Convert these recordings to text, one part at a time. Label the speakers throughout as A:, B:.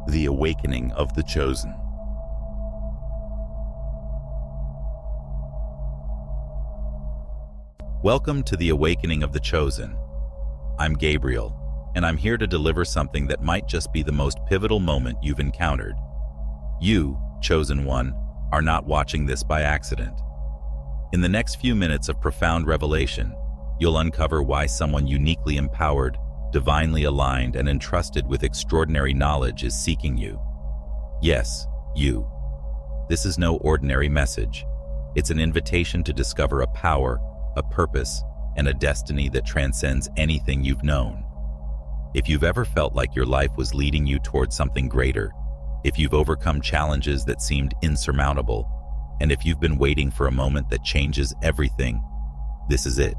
A: The Awakening of the Chosen. Welcome to the Awakening of the Chosen. I'm Gabriel, and I'm here to deliver something that might just be the most pivotal moment you've encountered. You, Chosen One, are not watching this by accident. In the next few minutes of profound revelation, you'll uncover why someone uniquely empowered, divinely aligned, and entrusted with extraordinary knowledge is seeking you. Yes, you. This is no ordinary message. It's an invitation to discover a power, a purpose, and a destiny that transcends anything you've known. If you've ever felt like your life was leading you towards something greater, if you've overcome challenges that seemed insurmountable, and if you've been waiting for a moment that changes everything, this is it.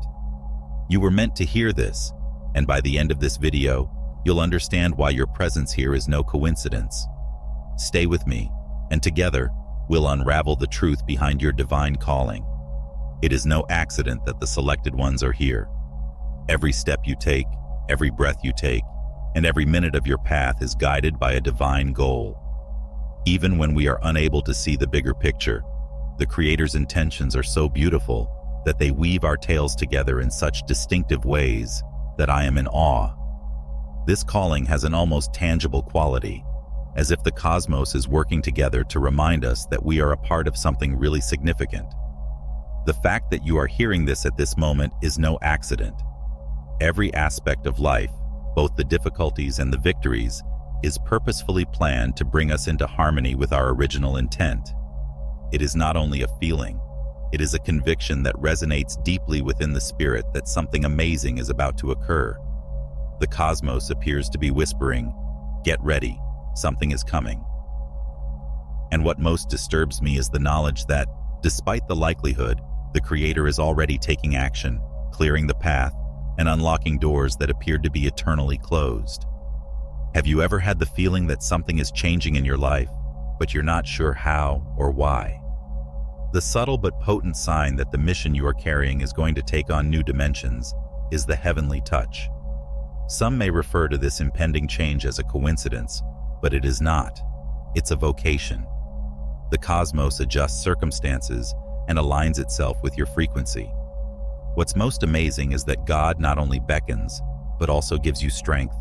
A: You were meant to hear this, and by the end of this video, you'll understand why your presence here is no coincidence. Stay with me, and together, we'll unravel the truth behind your divine calling. It is no accident that the selected ones are here. Every step you take, every breath you take, and every minute of your path is guided by a divine goal. Even when we are unable to see the bigger picture, the Creator's intentions are so beautiful that they weave our tales together in such distinctive ways that I am in awe. This calling has an almost tangible quality, as if the cosmos is working together to remind us that we are a part of something really significant. The fact that you are hearing this at this moment is no accident. Every aspect of life, both the difficulties and the victories, is purposefully planned to bring us into harmony with our original intent. It is not only a feeling, it is a conviction that resonates deeply within the spirit that something amazing is about to occur. The cosmos appears to be whispering, "Get ready, something is coming." And what most disturbs me is the knowledge that, despite the likelihood, the Creator is already taking action, clearing the path, and unlocking doors that appeared to be eternally closed. Have you ever had the feeling that something is changing in your life, but you're not sure how or why? The subtle but potent sign that the mission you are carrying is going to take on new dimensions is the heavenly touch. Some may refer to this impending change as a coincidence, but it is not. It's a vocation. The cosmos adjusts circumstances and aligns itself with your frequency. What's most amazing is that God not only beckons, but also gives you strength.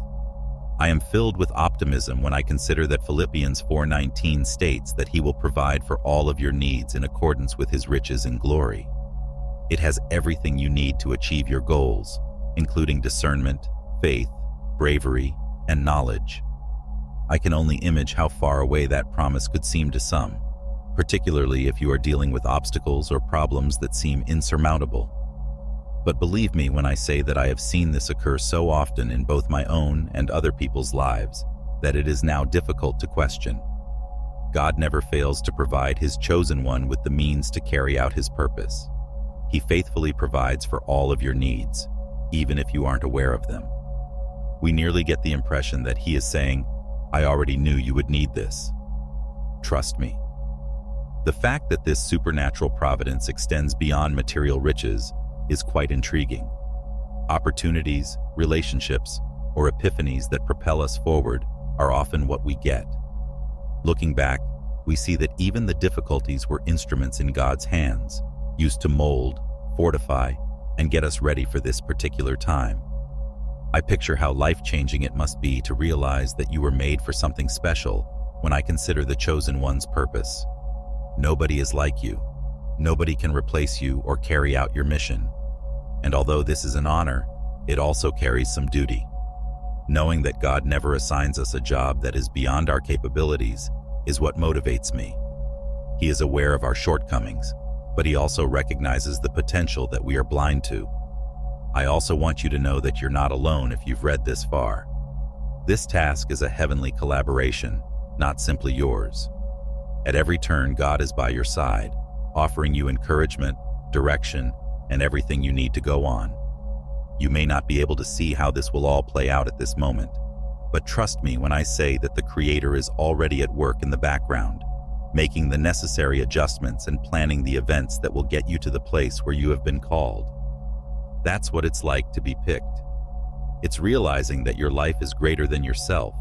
A: I am filled with optimism when I consider that Philippians 4:19 states that He will provide for all of your needs in accordance with His riches and glory. It has everything you need to achieve your goals, including discernment, faith, bravery, and knowledge. I can only imagine how far away that promise could seem to some, particularly if you are dealing with obstacles or problems that seem insurmountable. But believe me when I say that I have seen this occur so often in both my own and other people's lives that it is now difficult to question. God never fails to provide His chosen one with the means to carry out His purpose. He faithfully provides for all of your needs, even if you aren't aware of them. We nearly get the impression that He is saying, "I already knew you would need this. Trust me." The fact that this supernatural providence extends beyond material riches is quite intriguing. Opportunities, relationships, or epiphanies that propel us forward are often what we get. Looking back, we see that even the difficulties were instruments in God's hands, used to mold, fortify, and get us ready for this particular time. I picture how life-changing it must be to realize that you were made for something special when I consider the chosen one's purpose. Nobody is like you. Nobody can replace you or carry out your mission. And although this is an honor, it also carries some duty. Knowing that God never assigns us a job that is beyond our capabilities is what motivates me. He is aware of our shortcomings, but He also recognizes the potential that we are blind to. I also want you to know that you're not alone if you've read this far. This task is a heavenly collaboration, not simply yours. At every turn, God is by your side, offering you encouragement, direction, and everything you need to go on. You may not be able to see how this will all play out at this moment, but trust me when I say that the Creator is already at work in the background, making the necessary adjustments and planning the events that will get you to the place where you have been called. That's what it's like to be picked. It's realizing that your life is greater than yourself,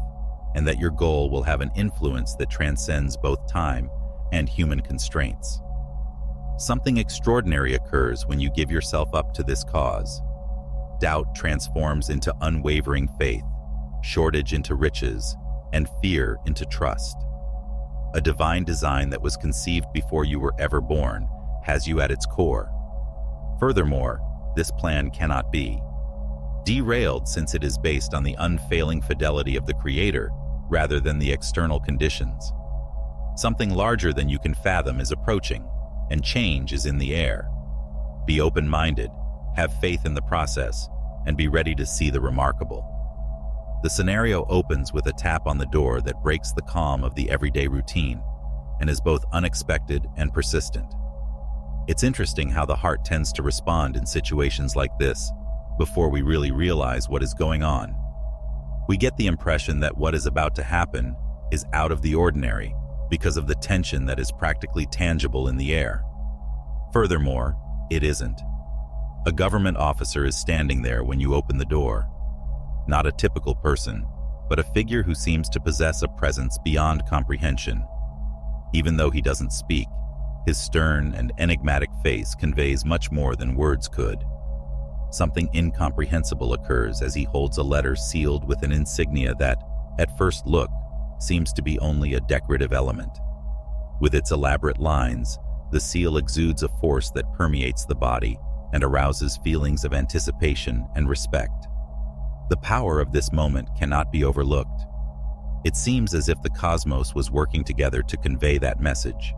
A: and that your goal will have an influence that transcends both time and human constraints. Something extraordinary occurs when you give yourself up to this cause. Doubt transforms into unwavering faith, shortage into riches, and fear into trust. A divine design that was conceived before you were ever born has you at its core. Furthermore, this plan cannot be derailed since it is based on the unfailing fidelity of the Creator rather than the external conditions. Something larger than you can fathom is approaching, and change is in the air. Be open-minded, have faith in the process, and be ready to see the remarkable. The scenario opens with a tap on the door that breaks the calm of the everyday routine and is both unexpected and persistent. It's interesting how the heart tends to respond in situations like this before we really realize what is going on. We get the impression that what is about to happen is out of the ordinary because of the tension that is practically tangible in the air. Furthermore, it isn't. A government officer is standing there when you open the door. Not a typical person, but a figure who seems to possess a presence beyond comprehension. Even though he doesn't speak, his stern and enigmatic face conveys much more than words could. Something incomprehensible occurs as he holds a letter sealed with an insignia that, at first look, seems to be only a decorative element. With its elaborate lines, the seal exudes a force that permeates the body and arouses feelings of anticipation and respect. The power of this moment cannot be overlooked. It seems as if the cosmos was working together to convey that message.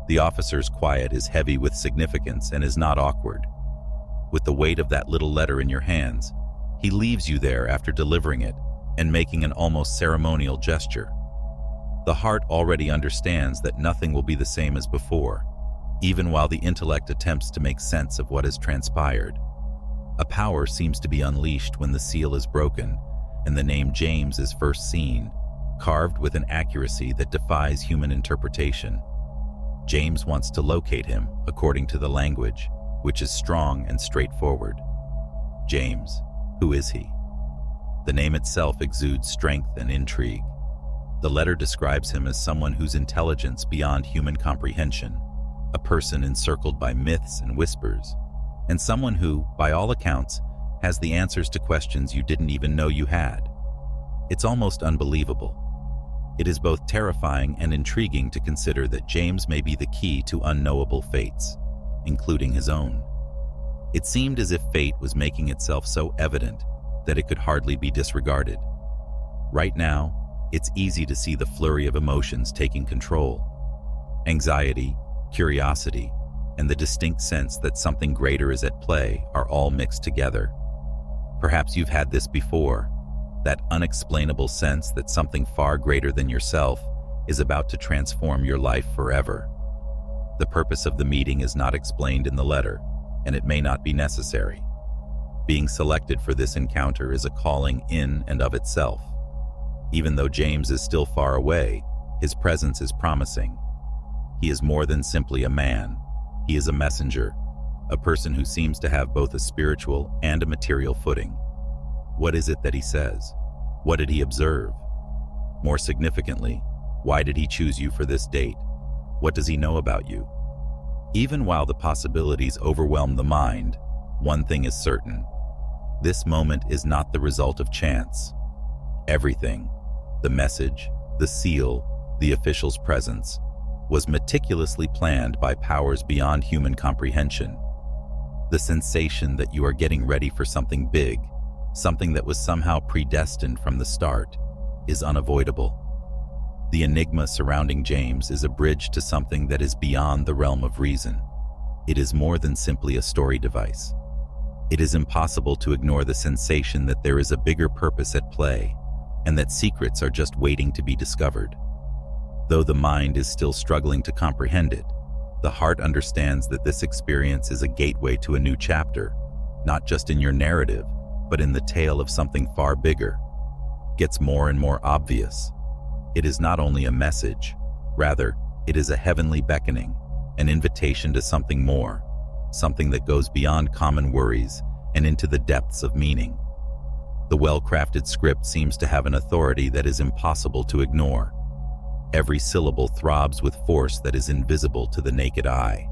A: The officer's quiet is heavy with significance and is not awkward. With the weight of that little letter in your hands, he leaves you there after delivering it and making an almost ceremonial gesture. The heart already understands that nothing will be the same as before, even while the intellect attempts to make sense of what has transpired. A power seems to be unleashed when the seal is broken and the name James is first seen, carved with an accuracy that defies human interpretation. James wants to locate him according to the language, which is strong and straightforward. James, who is he? The name itself exudes strength and intrigue. The letter describes him as someone whose intelligence beyond human comprehension, a person encircled by myths and whispers, and someone who, by all accounts, has the answers to questions you didn't even know you had. It's almost unbelievable. It is both terrifying and intriguing to consider that James may be the key to unknowable fates, including his own. It seemed as if fate was making itself so evident that it could hardly be disregarded. Right now, it's easy to see the flurry of emotions taking control. Anxiety, curiosity, and the distinct sense that something greater is at play are all mixed together. Perhaps you've had this before, that unexplainable sense that something far greater than yourself is about to transform your life forever. The purpose of the meeting is not explained in the letter, and it may not be necessary. Being selected for this encounter is a calling in and of itself. Even though James is still far away, his presence is promising. He is more than simply a man. He is a messenger, a person who seems to have both a spiritual and a material footing. What is it that he says? What did he observe? More significantly, why did he choose you for this date? What does he know about you? Even while the possibilities overwhelm the mind, one thing is certain. This moment is not the result of chance. Everything, the message, the seal, the official's presence, was meticulously planned by powers beyond human comprehension. The sensation that you are getting ready for something big, something that was somehow predestined from the start, is unavoidable. The enigma surrounding James is a bridge to something that is beyond the realm of reason. It is more than simply a story device. It is impossible to ignore the sensation that there is a bigger purpose at play, and that secrets are just waiting to be discovered. Though the mind is still struggling to comprehend it, the heart understands that this experience is a gateway to a new chapter, not just in your narrative, but in the tale of something far bigger. Gets more and more obvious. It is not only a message, rather, it is a heavenly beckoning, an invitation to something more, something that goes beyond common worries and into the depths of meaning. The well-crafted script seems to have an authority that is impossible to ignore. Every syllable throbs with force that is invisible to the naked eye.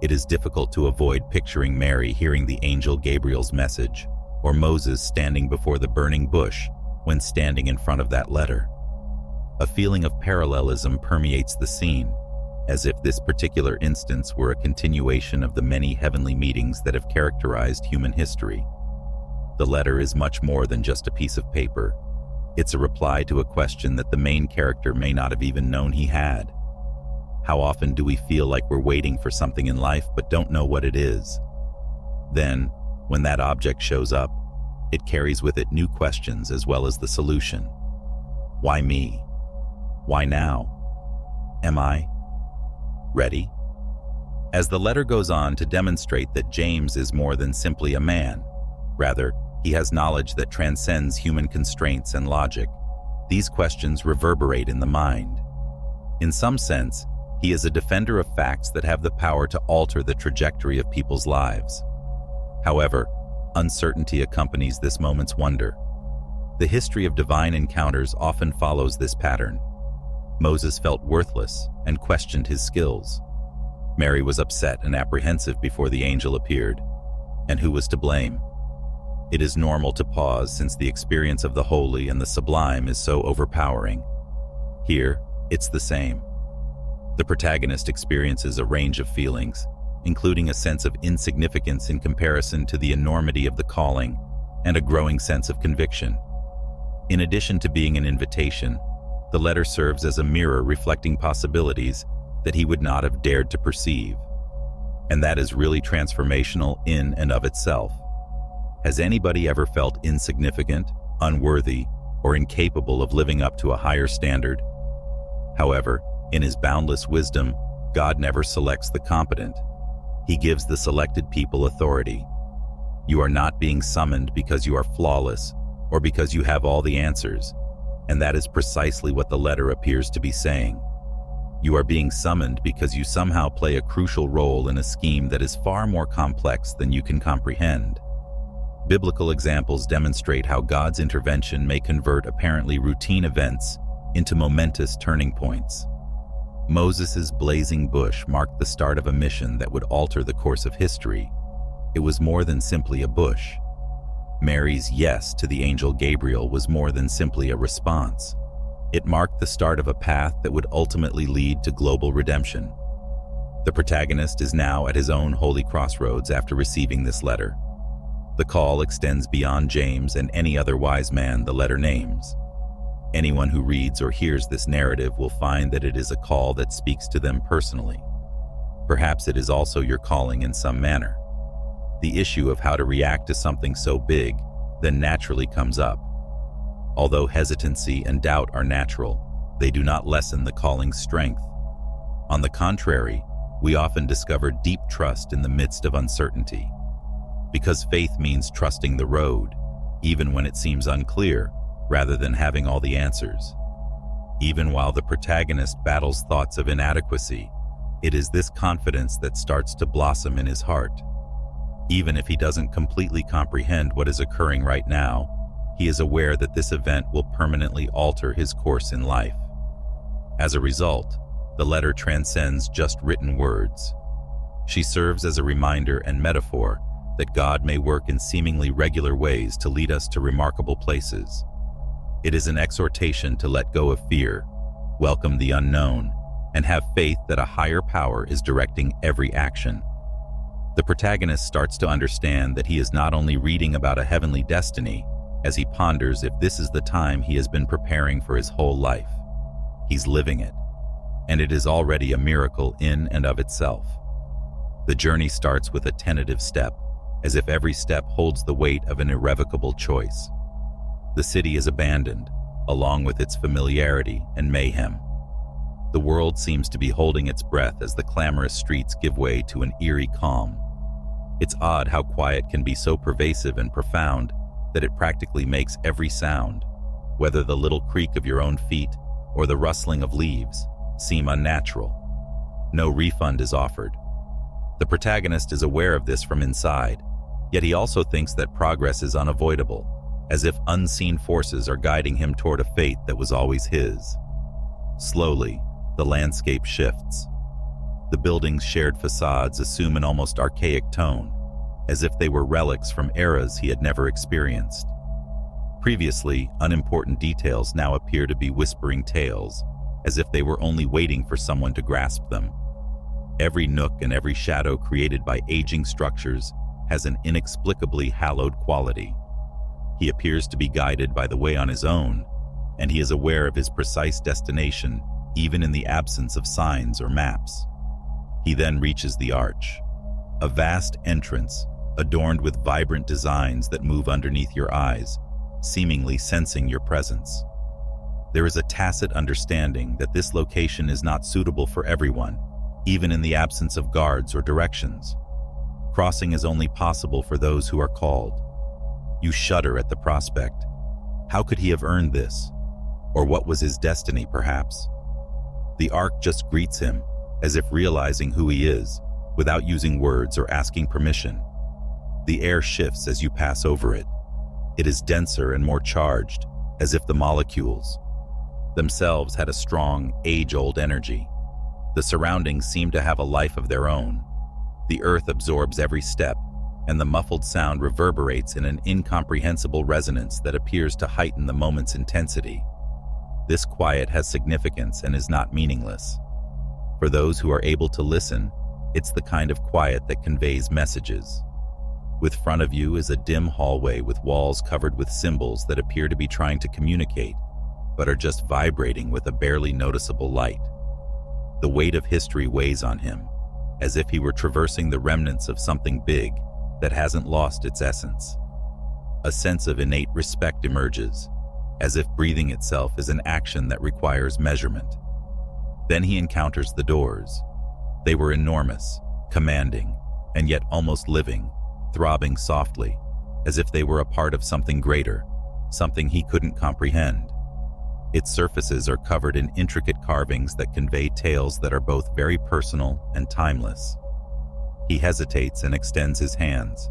A: It is difficult to avoid picturing Mary hearing the angel Gabriel's message, or Moses standing before the burning bush when standing in front of that letter. A feeling of parallelism permeates the scene, as if this particular instance were a continuation of the many heavenly meetings that have characterized human history. The letter is much more than just a piece of paper. It's a reply to a question that the main character may not have even known he had. How often do we feel like we're waiting for something in life but don't know what it is? Then, when that object shows up, it carries with it new questions as well as the solution. Why me? Why now? Am I ready? As the letter goes on to demonstrate that James is more than simply a man, rather, he has knowledge that transcends human constraints and logic, these questions reverberate in the mind. In some sense, he is a defender of facts that have the power to alter the trajectory of people's lives. However, uncertainty accompanies this moment's wonder. The history of divine encounters often follows this pattern. Moses felt worthless and questioned his skills. Mary was upset and apprehensive before the angel appeared. And who was to blame? It is normal to pause since the experience of the holy and the sublime is so overpowering. Here, it's the same. The protagonist experiences a range of feelings, including a sense of insignificance in comparison to the enormity of the calling, and a growing sense of conviction. In addition to being an invitation, the letter serves as a mirror reflecting possibilities that he would not have dared to perceive. And that is really transformational in and of itself. Has anybody ever felt insignificant, unworthy, or incapable of living up to a higher standard? However, in his boundless wisdom, God never selects the competent. He gives the selected people authority. You are not being summoned because you are flawless or because you have all the answers, and that is precisely what the letter appears to be saying. You are being summoned because you somehow play a crucial role in a scheme that is far more complex than you can comprehend. Biblical examples demonstrate how God's intervention may convert apparently routine events into momentous turning points. Moses' blazing bush marked the start of a mission that would alter the course of history. It was more than simply a bush. Mary's yes to the angel Gabriel was more than simply a response. It marked the start of a path that would ultimately lead to global redemption. The protagonist is now at his own holy crossroads after receiving this letter. The call extends beyond James and any other wise man the letter names. Anyone who reads or hears this narrative will find that it is a call that speaks to them personally. Perhaps it is also your calling in some manner. The issue of how to react to something so big then naturally comes up. Although hesitancy and doubt are natural, they do not lessen the calling's strength. On the contrary, we often discover deep trust in the midst of uncertainty. Because faith means trusting the road, even when it seems unclear, rather than having all the answers. Even while the protagonist battles thoughts of inadequacy, it is this confidence that starts to blossom in his heart. Even if he doesn't completely comprehend what is occurring right now, he is aware that this event will permanently alter his course in life. As a result, the letter transcends just written words. She serves as a reminder and metaphor that God may work in seemingly regular ways to lead us to remarkable places. It is an exhortation to let go of fear, welcome the unknown, and have faith that a higher power is directing every action. The protagonist starts to understand that he is not only reading about a heavenly destiny, as he ponders if this is the time he has been preparing for his whole life. He's living it, and it is already a miracle in and of itself. The journey starts with a tentative step, as if every step holds the weight of an irrevocable choice. The city is abandoned, along with its familiarity and mayhem. The world seems to be holding its breath as the clamorous streets give way to an eerie calm. It's odd how quiet can be so pervasive and profound that it practically makes every sound, whether the little creak of your own feet or the rustling of leaves, seem unnatural. No refund is offered. The protagonist is aware of this from inside, yet he also thinks that progress is unavoidable, as if unseen forces are guiding him toward a fate that was always his. Slowly, the landscape shifts. The building's shared facades assume an almost archaic tone, as if they were relics from eras he had never experienced. Previously, unimportant details now appear to be whispering tales, as if they were only waiting for someone to grasp them. Every nook and every shadow created by aging structures has an inexplicably hallowed quality. He appears to be guided by the way on his own, and he is aware of his precise destination, even in the absence of signs or maps. He then reaches the arch, a vast entrance adorned with vibrant designs that move underneath your eyes, seemingly sensing your presence. There is a tacit understanding that this location is not suitable for everyone, even in the absence of guards or directions. Crossing is only possible for those who are called. You shudder at the prospect. How could he have earned this? Or what was his destiny, perhaps? The arc just greets him, as if realizing who he is, without using words or asking permission. The air shifts as you pass over it. It is denser and more charged, as if the molecules themselves had a strong, age-old energy. The surroundings seem to have a life of their own. The earth absorbs every step, and the muffled sound reverberates in an incomprehensible resonance that appears to heighten the moment's intensity. This quiet has significance and is not meaningless. For those who are able to listen, it's the kind of quiet that conveys messages. With front of you is a dim hallway with walls covered with symbols that appear to be trying to communicate, but are just vibrating with a barely noticeable light. The weight of history weighs on him, as if he were traversing the remnants of something big that hasn't lost its essence. A sense of innate respect emerges, as if breathing itself is an action that requires measurement. Then he encounters the doors. They were enormous, commanding, and yet almost living, throbbing softly, as if they were a part of something greater, something he couldn't comprehend. Its surfaces are covered in intricate carvings that convey tales that are both very personal and timeless. He hesitates and extends his hands.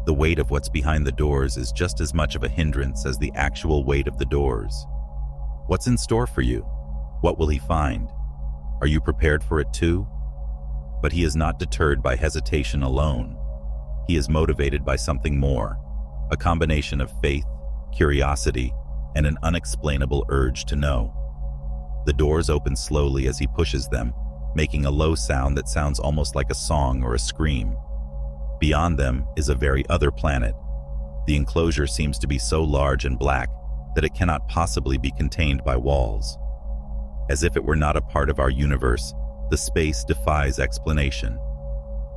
A: The weight of what's behind the doors is just as much of a hindrance as the actual weight of the doors. What's in store for you? What will he find? Are you prepared for it too? But he is not deterred by hesitation alone. He is motivated by something more, a combination of faith, curiosity, and an unexplainable urge to know. The doors open slowly as he pushes them, making a low sound that sounds almost like a song or a scream. Beyond them is a very other planet. The enclosure seems to be so large and black that it cannot possibly be contained by walls. As if it were not a part of our universe, the space defies explanation.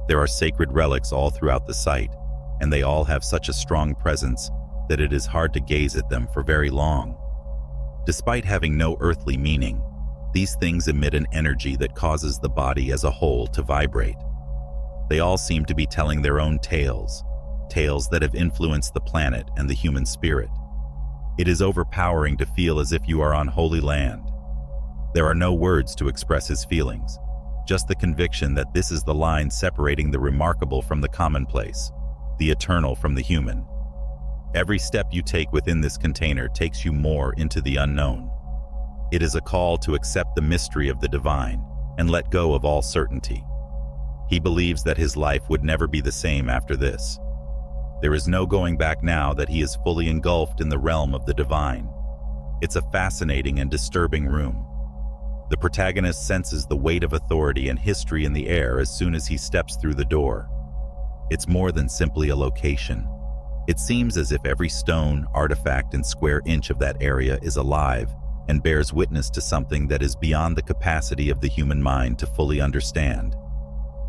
A: There are sacred relics all throughout the site, and they all have such a strong presence that it is hard to gaze at them for very long. Despite having no earthly meaning, these things emit an energy that causes the body as a whole to vibrate. They all seem to be telling their own tales, tales that have influenced the planet and the human spirit. It is overpowering to feel as if you are on holy land. There are no words to express his feelings, just the conviction that this is the line separating the remarkable from the commonplace, the eternal from the human. Every step you take within this container takes you more into the unknown. It is a call to accept the mystery of the divine and let go of all certainty. He believes that his life would never be the same after this. There is no going back now that he is fully engulfed in the realm of the divine. It's a fascinating and disturbing room. The protagonist senses the weight of authority and history in the air as soon as he steps through the door. It's more than simply a location. It seems as if every stone, artifact, and square inch of that area is alive and bears witness to something that is beyond the capacity of the human mind to fully understand.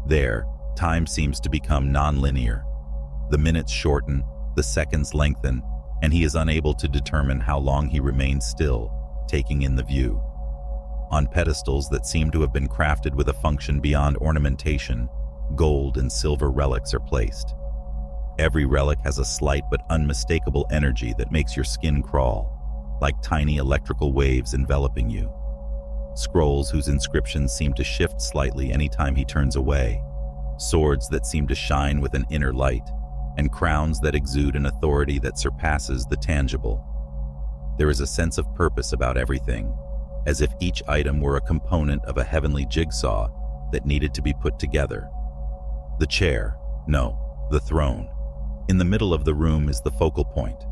A: There, time seems to become non-linear. The minutes shorten, the seconds lengthen, and he is unable to determine how long he remains still, taking in the view. On pedestals that seem to have been crafted with a function beyond ornamentation, gold and silver relics are placed. Every relic has a slight but unmistakable energy that makes your skin crawl, like tiny electrical waves enveloping you. Scrolls whose inscriptions seem to shift slightly anytime he turns away. Swords that seem to shine with an inner light. and crowns that exude an authority that surpasses the tangible. There is a sense of purpose about everything, as if each item were a component of a heavenly jigsaw that needed to be put together. The chair, no, the throne, in the middle of the room is the focal point.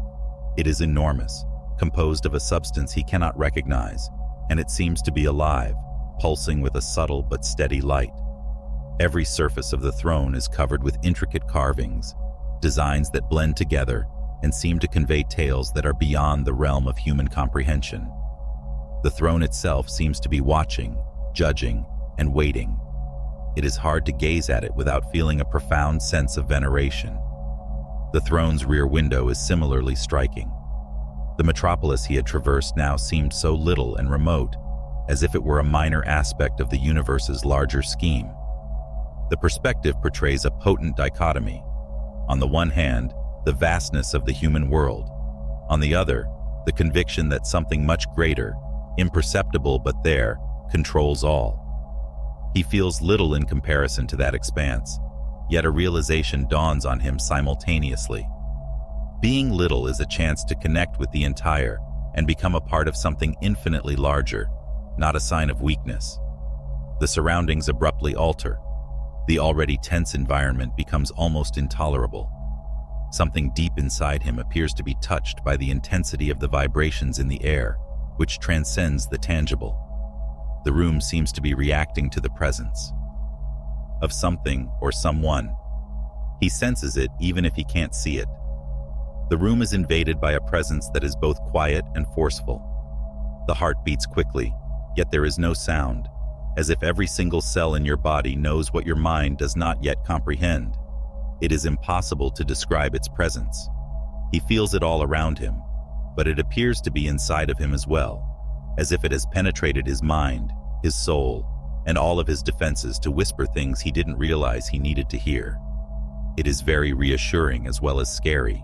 A: It is enormous, composed of a substance he cannot recognize, and it seems to be alive, pulsing with a subtle but steady light. Every surface of the throne is covered with intricate carvings, designs that blend together and seem to convey tales that are beyond the realm of human comprehension. The throne itself seems to be watching, judging, and waiting. It is hard to gaze at it without feeling a profound sense of veneration. The throne's rear window is similarly striking. The metropolis he had traversed now seemed so little and remote, as if it were a minor aspect of the universe's larger scheme. The perspective portrays a potent dichotomy. On the one hand, the vastness of the human world. On the other, the conviction that something much greater, imperceptible but there, controls all. He feels little in comparison to that expanse, yet a realization dawns on him simultaneously. Being little is a chance to connect with the entire and become a part of something infinitely larger, not a sign of weakness. The surroundings abruptly alter. The already tense environment becomes almost intolerable. Something deep inside him appears to be touched by the intensity of the vibrations in the air, which transcends the tangible. The room seems to be reacting to the presence of something or someone. He senses it even if he can't see it. The room is invaded by a presence that is both quiet and forceful. The heart beats quickly, yet there is no sound, as if every single cell in your body knows what your mind does not yet comprehend. It is impossible to describe its presence. He feels it all around him, but it appears to be inside of him as well, as if it has penetrated his mind, his soul, and all of his defenses to whisper things he didn't realize he needed to hear. It is very reassuring as well as scary.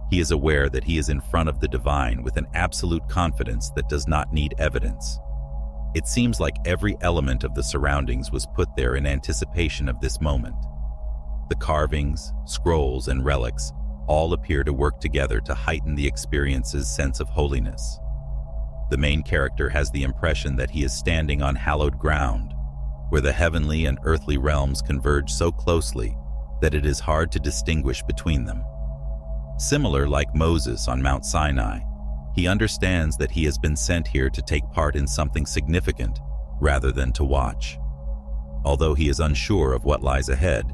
A: He is aware that he is in front of the divine with an absolute confidence that does not need evidence. It seems like every element of the surroundings was put there in anticipation of this moment. The carvings, scrolls, and relics all appear to work together to heighten the experience's sense of holiness. The main character has the impression that he is standing on hallowed ground, where the heavenly and earthly realms converge so closely that it is hard to distinguish between them. Similar like Moses on Mount Sinai, he understands that he has been sent here to take part in something significant rather than to watch. Although he is unsure of what lies ahead,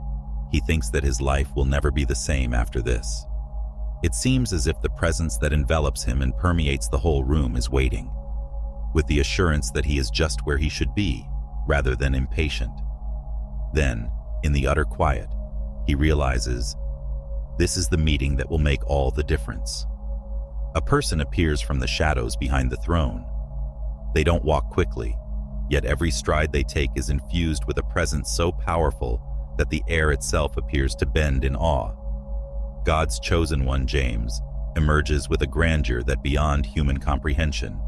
A: he thinks that his life will never be the same after this. It seems as if the presence that envelops him and permeates the whole room is waiting, with the assurance that he is just where he should be, rather than impatient. Then, in the utter quiet, he realizes, this is the meeting that will make all the difference. A person appears from the shadows behind the throne. They don't walk quickly, yet every stride they take is infused with a presence so powerful that the air itself appears to bend in awe. God's chosen one, James, emerges with a grandeur that beyond human comprehension.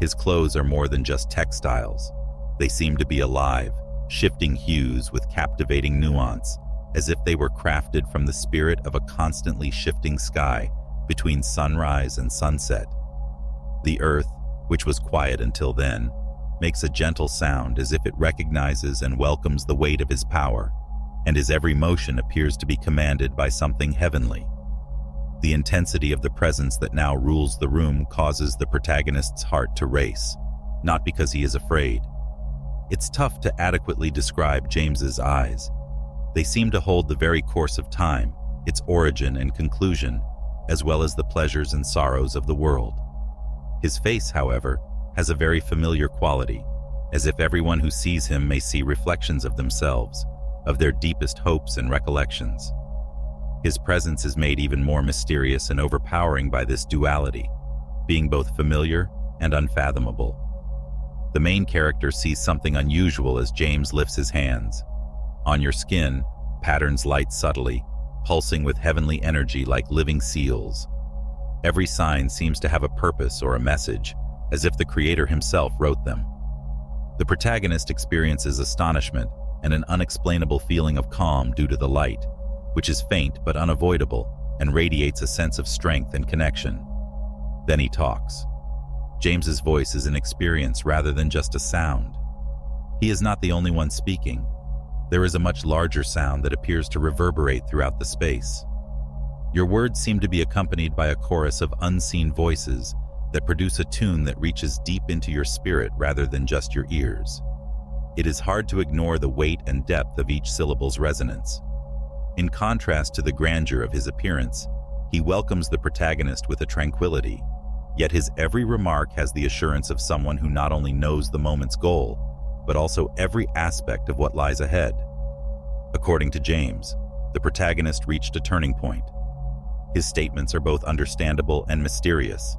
A: His clothes are more than just textiles. They seem to be alive, shifting hues with captivating nuance, as if they were crafted from the spirit of a constantly shifting sky between sunrise and sunset. The earth, which was quiet until then, makes a gentle sound as if it recognizes and welcomes the weight of his power, and his every motion appears to be commanded by something heavenly. The intensity of the presence that now rules the room causes the protagonist's heart to race, not because he is afraid. It's tough to adequately describe James's eyes. They seem to hold the very course of time, its origin and conclusion, as well as the pleasures and sorrows of the world. His face, however, has a very familiar quality, as if everyone who sees him may see reflections of themselves, of their deepest hopes and recollections. His presence is made even more mysterious and overpowering by this duality, being both familiar and unfathomable. The main character sees something unusual as James lifts his hands. On your skin, patterns light subtly, pulsing with heavenly energy like living seals. Every sign seems to have a purpose or a message, as if the Creator himself wrote them. The protagonist experiences astonishment and an unexplainable feeling of calm due to the light. which is faint but unavoidable and radiates a sense of strength and connection. Then he talks. James's voice is an experience rather than just a sound. He is not the only one speaking. There is a much larger sound that appears to reverberate throughout the space. Your words seem to be accompanied by a chorus of unseen voices that produce a tune that reaches deep into your spirit rather than just your ears. It is hard to ignore the weight and depth of each syllable's resonance. In contrast to the grandeur of his appearance, he welcomes the protagonist with a tranquility, yet his every remark has the assurance of someone who not only knows the moment's goal, but also every aspect of what lies ahead. According to James, the protagonist reached a turning point. His statements are both understandable and mysterious,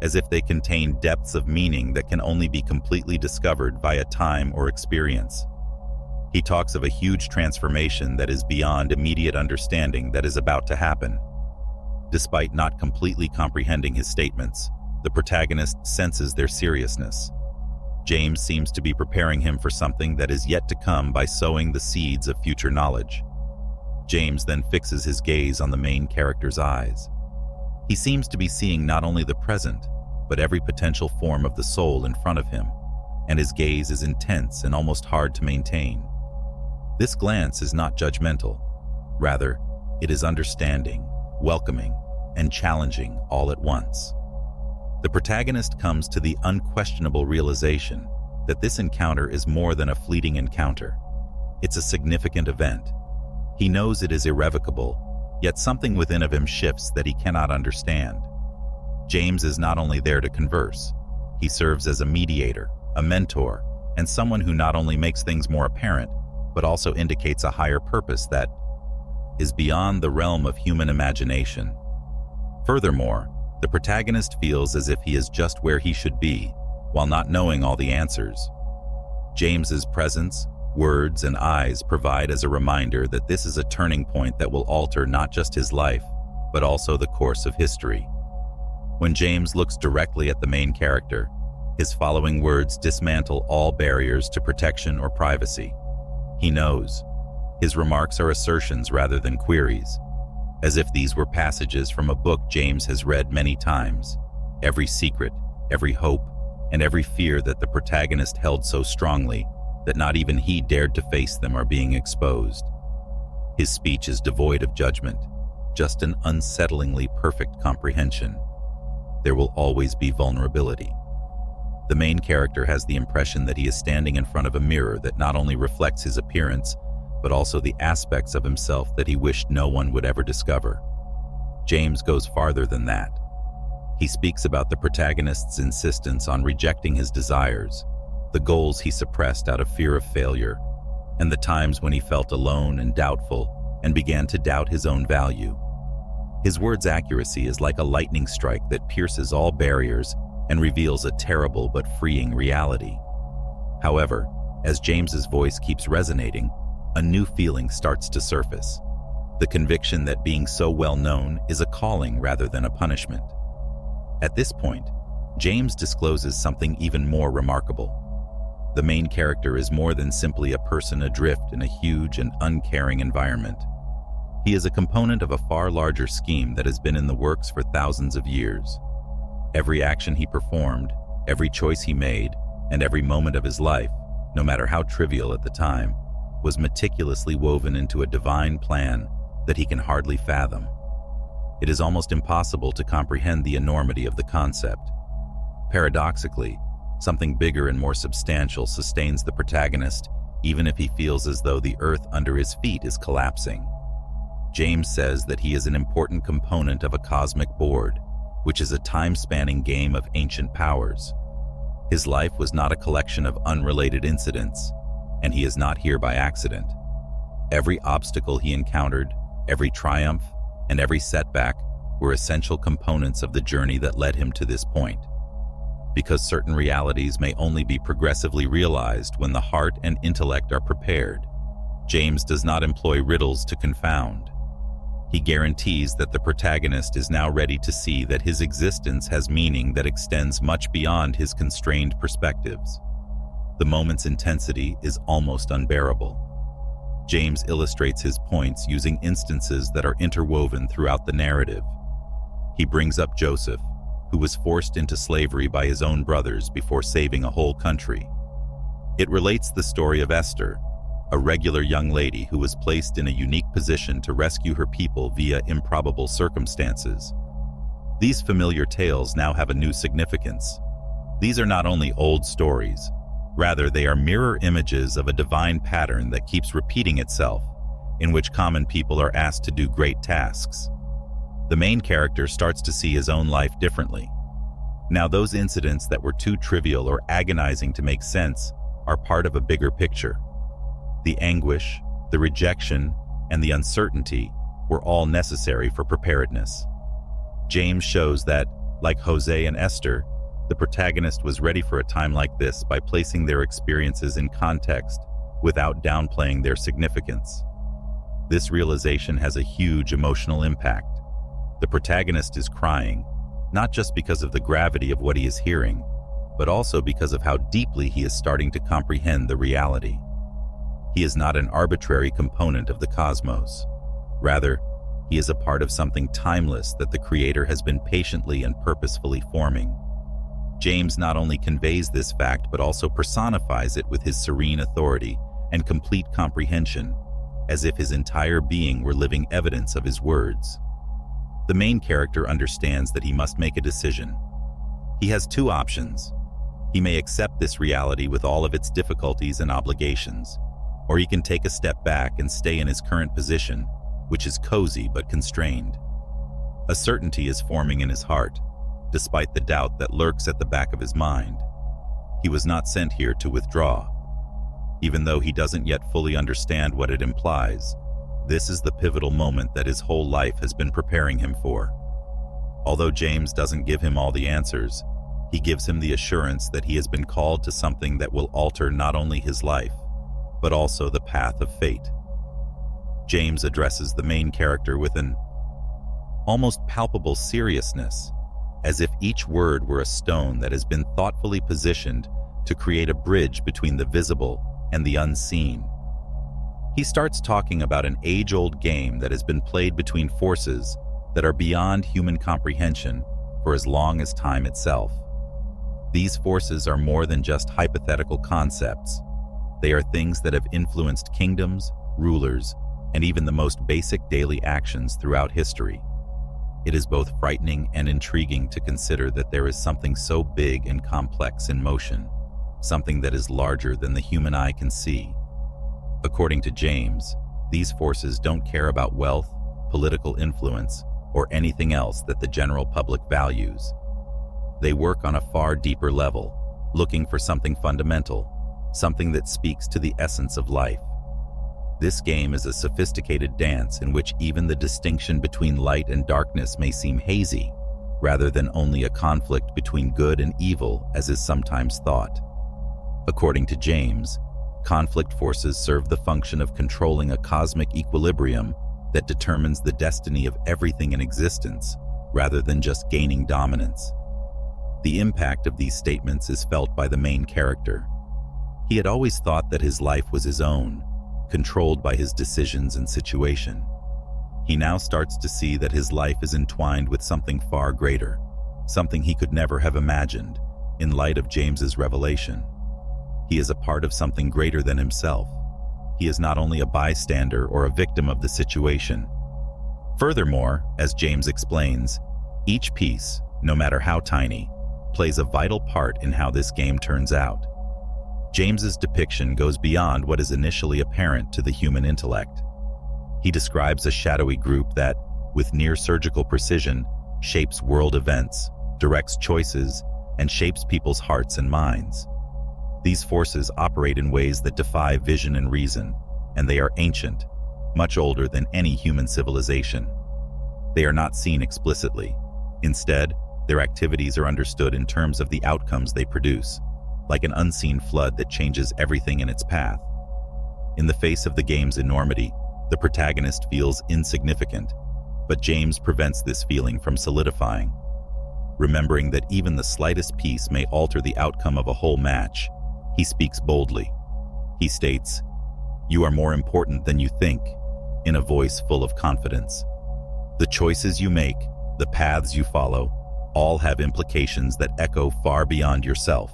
A: as if they contain depths of meaning that can only be completely discovered via time or experience. He talks of a huge transformation that is beyond immediate understanding that is about to happen. Despite not completely comprehending his statements, the protagonist senses their seriousness. James seems to be preparing him for something that is yet to come by sowing the seeds of future knowledge. James then fixes his gaze on the main character's eyes. He seems to be seeing not only the present, but every potential form of the soul in front of him, and his gaze is intense and almost hard to maintain. This glance is not judgmental. Rather, it is understanding, welcoming, and challenging all at once. The protagonist comes to the unquestionable realization that this encounter is more than a fleeting encounter. It's a significant event. He knows it is irrevocable, yet something within of him shifts that he cannot understand. James is not only there to converse, he serves as a mediator, a mentor, and someone who not only makes things more apparent, but also indicates a higher purpose that is beyond the realm of human imagination. Furthermore, the protagonist feels as if he is just where he should be, while not knowing all the answers. James's presence, words, and eyes provide as a reminder that this is a turning point that will alter not just his life, but also the course of history. When James looks directly at the main character, his following words dismantle all barriers to protection or privacy. He knows. His remarks are assertions rather than queries, as if these were passages from a book James has read many times. Every secret, every hope, and every fear that the protagonist held so strongly that not even he dared to face them are being exposed. His speech is devoid of judgment, just an unsettlingly perfect comprehension. There will always be vulnerability. The main character has the impression that he is standing in front of a mirror that not only reflects his appearance, but also the aspects of himself that he wished no one would ever discover. James goes farther than that. He speaks about the protagonist's insistence on rejecting his desires, the goals he suppressed out of fear of failure, and the times when he felt alone and doubtful and began to doubt his own value. His words' accuracy is like a lightning strike that pierces all barriers and reveals a terrible but freeing reality. However, as James's voice keeps resonating, a new feeling starts to surface. The conviction that being so well known is a calling rather than a punishment. At this point, James discloses something even more remarkable. The main character is more than simply a person adrift in a huge and uncaring environment. He is a component of a far larger scheme that has been in the works for thousands of years. Every action he performed, every choice he made, and every moment of his life, no matter how trivial at the time, was meticulously woven into a divine plan that he can hardly fathom. It is almost impossible to comprehend the enormity of the concept. Paradoxically, something bigger and more substantial sustains the protagonist, even if he feels as though the earth under his feet is collapsing. James says that he is an important component of a cosmic board, which is a time-spanning game of ancient powers. His life was not a collection of unrelated incidents, and he is not here by accident. Every obstacle he encountered, every triumph, and every setback were essential components of the journey that led him to this point. Because certain realities may only be progressively realized when the heart and intellect are prepared, James does not employ riddles to confound. He guarantees that the protagonist is now ready to see that his existence has meaning that extends much beyond his constrained perspectives. The moment's intensity is almost unbearable. James illustrates his points using instances that are interwoven throughout the narrative. He brings up Joseph, who was forced into slavery by his own brothers before saving a whole country. It relates the story of Esther, a regular young lady who was placed in a unique position to rescue her people via improbable circumstances. These familiar tales now have a new significance. These are not only old stories, rather they are mirror images of a divine pattern that keeps repeating itself, in which common people are asked to do great tasks. The main character starts to see his own life differently. Now, those incidents that were too trivial or agonizing to make sense are part of a bigger picture. The anguish, the rejection, and the uncertainty were all necessary for preparedness. James shows that, like Jose and Esther, the protagonist was ready for a time like this by placing their experiences in context without downplaying their significance. This realization has a huge emotional impact. The protagonist is crying, not just because of the gravity of what he is hearing, but also because of how deeply he is starting to comprehend the reality. He is not an arbitrary component of the cosmos. Rather, he is a part of something timeless that the Creator has been patiently and purposefully forming. James not only conveys this fact but also personifies it with his serene authority and complete comprehension, as if his entire being were living evidence of his words. The main character understands that he must make a decision. He has two options. He may accept this reality with all of its difficulties and obligations, or he can take a step back and stay in his current position, which is cozy but constrained. A certainty is forming in his heart, despite the doubt that lurks at the back of his mind. He was not sent here to withdraw. Even though he doesn't yet fully understand what it implies, this is the pivotal moment that his whole life has been preparing him for. Although James doesn't give him all the answers, he gives him the assurance that he has been called to something that will alter not only his life, but also the path of fate. James addresses the main character with an almost palpable seriousness, as if each word were a stone that has been thoughtfully positioned to create a bridge between the visible and the unseen. He starts talking about an age-old game that has been played between forces that are beyond human comprehension for as long as time itself. These forces are more than just hypothetical concepts. They are things that have influenced kingdoms, rulers, and even the most basic daily actions throughout history. It is both frightening and intriguing to consider that there is something so big and complex in motion, something that is larger than the human eye can see. According to James, these forces don't care about wealth, political influence, or anything else that the general public values. They work on a far deeper level, looking for something fundamental, something that speaks to the essence of life. This game is a sophisticated dance in which even the distinction between light and darkness may seem hazy, rather than only a conflict between good and evil as is sometimes thought. According to James, conflict forces serve the function of controlling a cosmic equilibrium that determines the destiny of everything in existence, rather than just gaining dominance. The impact of these statements is felt by the main character. He had always thought that his life was his own, controlled by his decisions and situation. He now starts to see that his life is entwined with something far greater, something he could never have imagined, in light of James's revelation. He is a part of something greater than himself. He is not only a bystander or a victim of the situation. Furthermore, as James explains, each piece, no matter how tiny, plays a vital part in how this game turns out. James's depiction goes beyond what is initially apparent to the human intellect. He describes a shadowy group that, with near-surgical precision, shapes world events, directs choices, and shapes people's hearts and minds. These forces operate in ways that defy vision and reason, and they are ancient, much older than any human civilization. They are not seen explicitly. Instead, their activities are understood in terms of the outcomes they produce, like an unseen flood that changes everything in its path. In the face of the game's enormity, the protagonist feels insignificant, but James prevents this feeling from solidifying. Remembering that even the slightest piece may alter the outcome of a whole match, he speaks boldly. He states, You are more important than you think, in a voice full of confidence. The choices you make, the paths you follow, all have implications that echo far beyond yourself.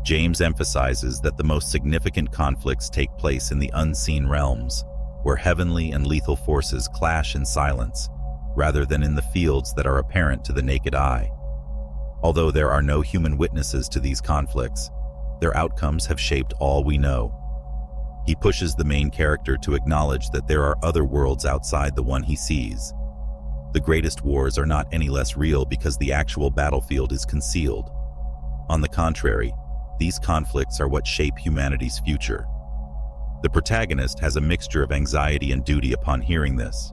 A: James emphasizes that the most significant conflicts take place in the unseen realms, where heavenly and lethal forces clash in silence, rather than in the fields that are apparent to the naked eye. Although there are no human witnesses to these conflicts, their outcomes have shaped all we know. He pushes the main character to acknowledge that there are other worlds outside the one he sees. The greatest wars are not any less real because the actual battlefield is concealed. On the contrary, these conflicts are what shape humanity's future. The protagonist has a mixture of anxiety and duty upon hearing this.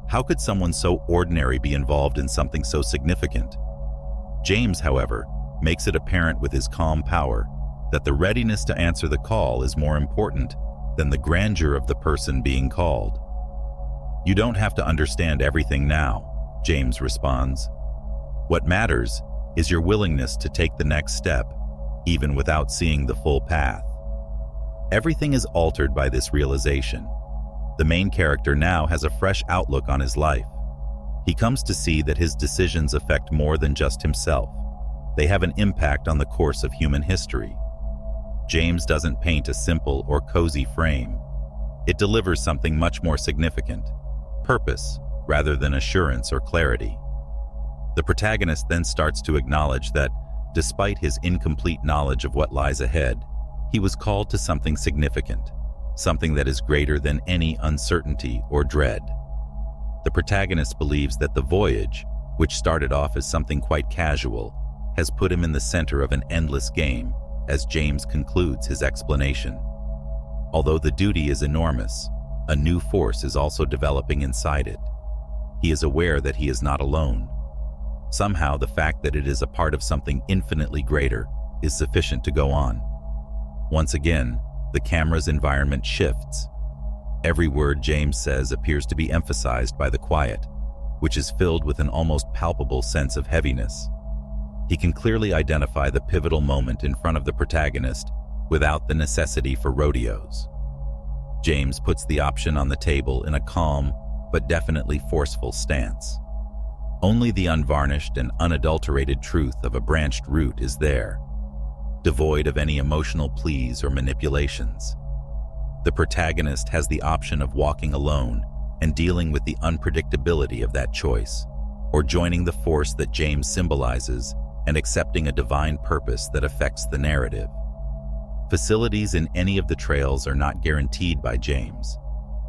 A: How could someone so ordinary be involved in something so significant? James, however, makes it apparent with his calm power that the readiness to answer the call is more important than the grandeur of the person being called. You don't have to understand everything now, James responds. What matters is your willingness to take the next step, even without seeing the full path. Everything is altered by this realization. The main character now has a fresh outlook on his life. He comes to see that his decisions affect more than just himself. They have an impact on the course of human history. James doesn't paint a simple or cozy frame. It delivers something much more significant: purpose, rather than assurance or clarity. The protagonist then starts to acknowledge that, despite his incomplete knowledge of what lies ahead, he was called to something significant, something that is greater than any uncertainty or dread. The protagonist believes that the voyage, which started off as something quite casual, has put him in the center of an endless game, as James concludes his explanation. Although the duty is enormous, a new force is also developing inside it. He is aware that he is not alone. Somehow, the fact that it is a part of something infinitely greater is sufficient to go on. Once again, the camera's environment shifts. Every word James says appears to be emphasized by the quiet, which is filled with an almost palpable sense of heaviness. He can clearly identify the pivotal moment in front of the protagonist without the necessity for rodeos. James puts the option on the table in a calm but definitely forceful stance. Only the unvarnished and unadulterated truth of a branched root is there, devoid of any emotional pleas or manipulations. The protagonist has the option of walking alone and dealing with the unpredictability of that choice, or joining the force that James symbolizes and accepting a divine purpose that affects the narrative. Facilities in any of the trails are not guaranteed by James.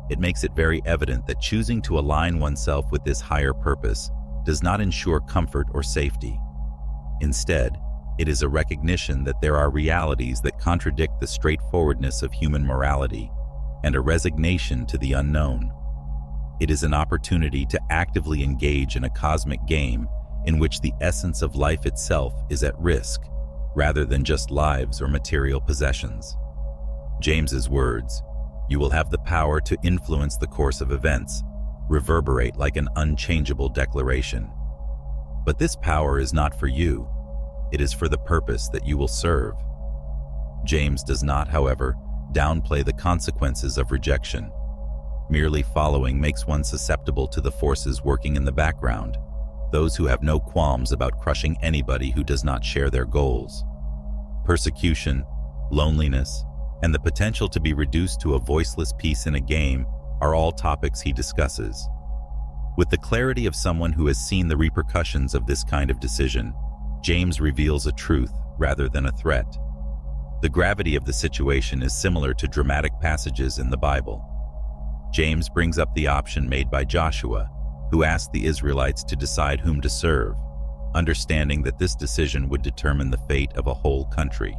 A: It makes it very evident that choosing to align oneself with this higher purpose does not ensure comfort or safety. Instead, it is a recognition that there are realities that contradict the straightforwardness of human morality, and a resignation to the unknown. It is an opportunity to actively engage in a cosmic game in which the essence of life itself is at risk, rather than just lives or material possessions. James's words, "You will have the power to influence the course of events," reverberate like an unchangeable declaration. But this power is not for you. It is for the purpose that you will serve. James does not, however, downplay the consequences of rejection. Merely following makes one susceptible to the forces working in the background, those who have no qualms about crushing anybody who does not share their goals. Persecution, loneliness, and the potential to be reduced to a voiceless piece in a game are all topics he discusses. With the clarity of someone who has seen the repercussions of this kind of decision, James reveals a truth rather than a threat. The gravity of the situation is similar to dramatic passages in the Bible. James brings up the option made by Joshua, who asked the Israelites to decide whom to serve, understanding that this decision would determine the fate of a whole country.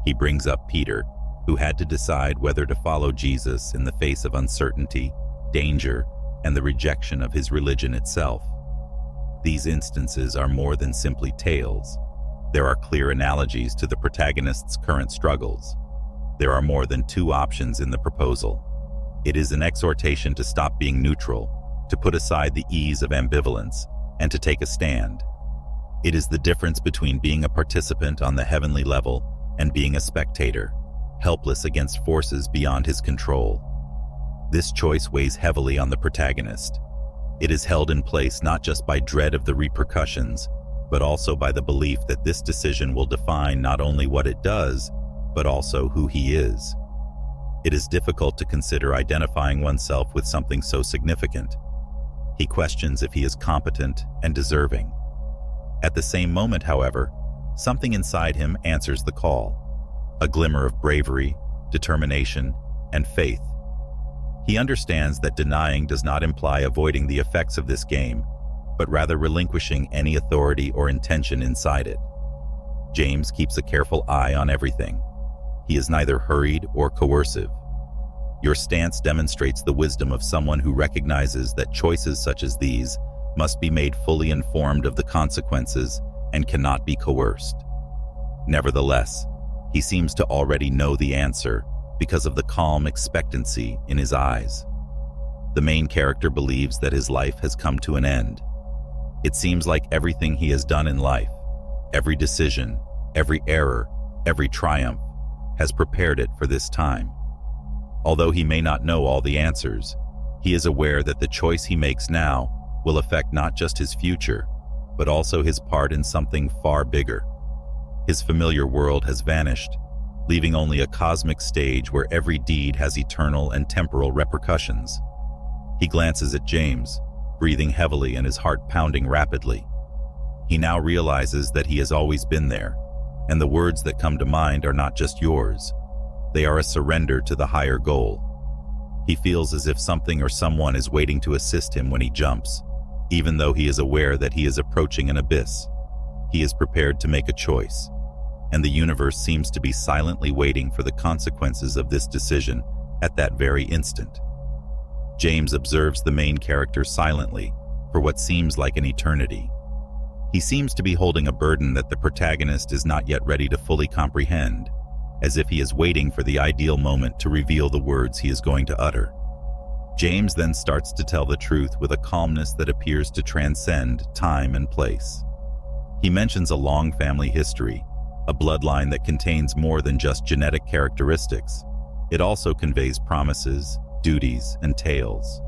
A: He brings up Peter, who had to decide whether to follow Jesus in the face of uncertainty, danger, and the rejection of his religion itself. These instances are more than simply tales. There are clear analogies to the protagonist's current struggles. There are more than two options in the proposal. It is an exhortation to stop being neutral, to put aside the ease of ambivalence, and to take a stand. It is the difference between being a participant on the heavenly level and being a spectator, helpless against forces beyond his control. This choice weighs heavily on the protagonist. It is held in place not just by dread of the repercussions, but also by the belief that this decision will define not only what it does, but also who he is. It is difficult to consider identifying oneself with something so significant. He questions if he is competent and deserving. At the same moment, however, something inside him answers the call, a glimmer of bravery, determination, and faith. He understands that denying does not imply avoiding the effects of this game, but rather relinquishing any authority or intention inside it. James keeps a careful eye on everything. He is neither hurried or coercive. Your stance demonstrates the wisdom of someone who recognizes that choices such as these must be made fully informed of the consequences and cannot be coerced. Nevertheless, he seems to already know the answer because of the calm expectancy in his eyes. The main character believes that his life has come to an end. It seems like everything he has done in life, every decision, every error, every triumph, has prepared it for this time. Although he may not know all the answers, he is aware that the choice he makes now will affect not just his future, but also his part in something far bigger. His familiar world has vanished, leaving only a cosmic stage where every deed has eternal and temporal repercussions. He glances at James, breathing heavily and his heart pounding rapidly. He now realizes that he has always been there, and the words that come to mind are not just yours. They are a surrender to the higher goal. He feels as if something or someone is waiting to assist him when he jumps. Even though he is aware that he is approaching an abyss, he is prepared to make a choice, and the universe seems to be silently waiting for the consequences of this decision at that very instant. James observes the main character silently for what seems like an eternity. He seems to be holding a burden that the protagonist is not yet ready to fully comprehend, as if he is waiting for the ideal moment to reveal the words he is going to utter. James then starts to tell the truth with a calmness that appears to transcend time and place. He mentions a long family history, a bloodline that contains more than just genetic characteristics. It also conveys promises, duties, and tales.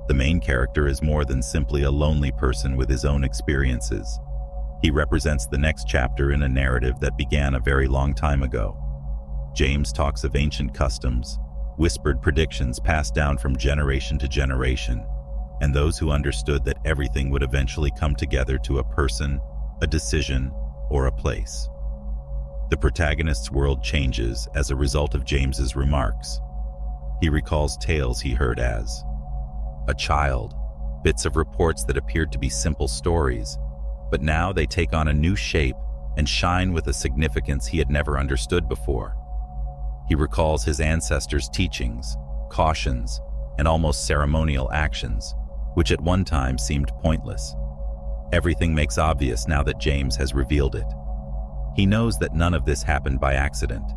A: The main character is more than simply a lonely person with his own experiences. He represents the next chapter in a narrative that began a very long time ago. James talks of ancient customs, whispered predictions passed down from generation to generation, and those who understood that everything would eventually come together to a person, a decision, or a place. The protagonist's world changes as a result of James's remarks. He recalls tales he heard as a child, bits of reports that appeared to be simple stories, but now they take on a new shape and shine with a significance he had never understood before. He recalls his ancestors' teachings, cautions, and almost ceremonial actions, which at one time seemed pointless. Everything makes obvious now that James has revealed it. He knows that none of this happened by accident.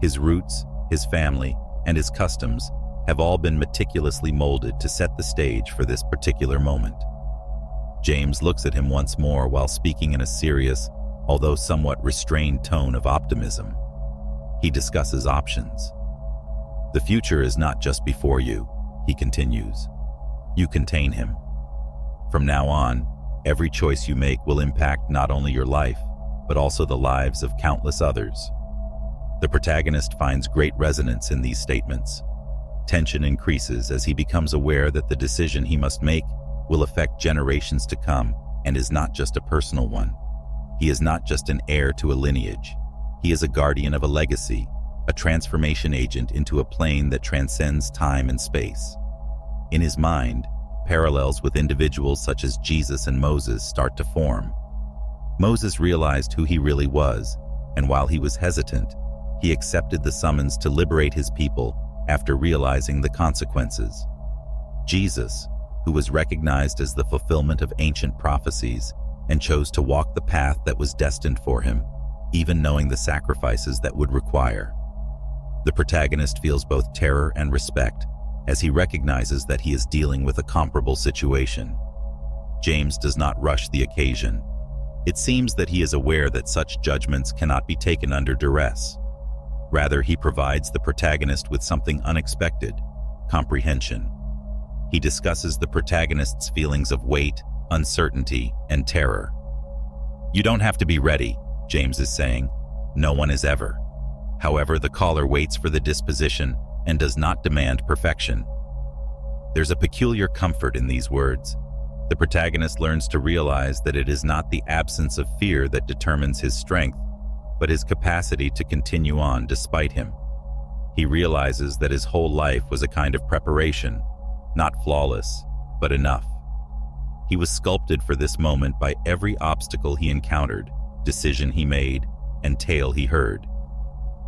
A: His roots, his family, and his customs have all been meticulously molded to set the stage for this particular moment. James looks at him once more while speaking in a serious, although somewhat restrained tone of optimism. He discusses options. The future is not just before you, he continues. You contain him. From now on, every choice you make will impact not only your life, but also the lives of countless others. The protagonist finds great resonance in these statements. Tension increases as he becomes aware that the decision he must make will affect generations to come and is not just a personal one. He is not just an heir to a lineage. He is a guardian of a legacy, a transformation agent into a plane that transcends time and space. In his mind, parallels with individuals such as Jesus and Moses start to form. Moses realized who he really was, and while he was hesitant, he accepted the summons to liberate his people after realizing the consequences. Jesus, who was recognized as the fulfillment of ancient prophecies and chose to walk the path that was destined for him, even knowing the sacrifices that would require. The protagonist feels both terror and respect as he recognizes that he is dealing with a comparable situation. James does not rush the occasion. It seems that he is aware that such judgments cannot be taken under duress. Rather, he provides the protagonist with something unexpected: comprehension. He discusses the protagonist's feelings of weight, uncertainty, and terror. "You don't have to be ready," James is saying. "No one is ever." However, the caller waits for the disposition and does not demand perfection. There's a peculiar comfort in these words. The protagonist learns to realize that it is not the absence of fear that determines his strength, but his capacity to continue on despite him. He realizes that his whole life was a kind of preparation, not flawless, but enough. He was sculpted for this moment by every obstacle he encountered, decision he made, and tale he heard.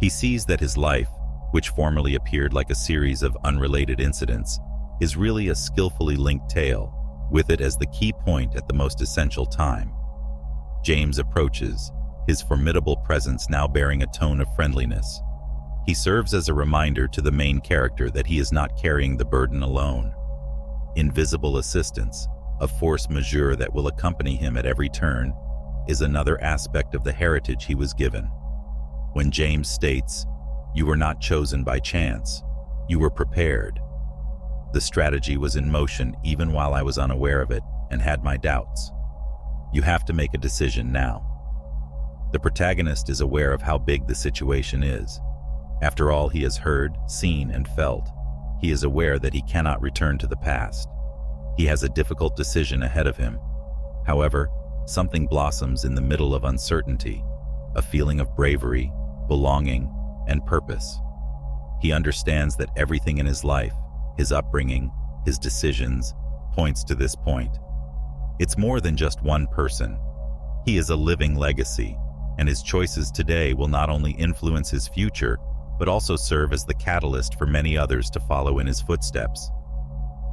A: He sees that his life, which formerly appeared like a series of unrelated incidents, is really a skillfully linked tale, with it as the key point at the most essential time. James approaches, his formidable presence now bearing a tone of friendliness. He serves as a reminder to the main character that he is not carrying the burden alone. Invisible assistance, a force majeure that will accompany him at every turn, is another aspect of the heritage he was given. When James states, "You were not chosen by chance, you were prepared," the strategy was in motion even while I was unaware of it and had my doubts. You have to make a decision now. The protagonist is aware of how big the situation is. After all he has heard, seen, and felt, he is aware that he cannot return to the past. He has a difficult decision ahead of him. However, something blossoms in the middle of uncertainty, a feeling of bravery, belonging, and purpose. He understands that everything in his life, his upbringing, his decisions, points to this point. It's more than just one person. He is a living legacy, and his choices today will not only influence his future, but also serve as the catalyst for many others to follow in his footsteps.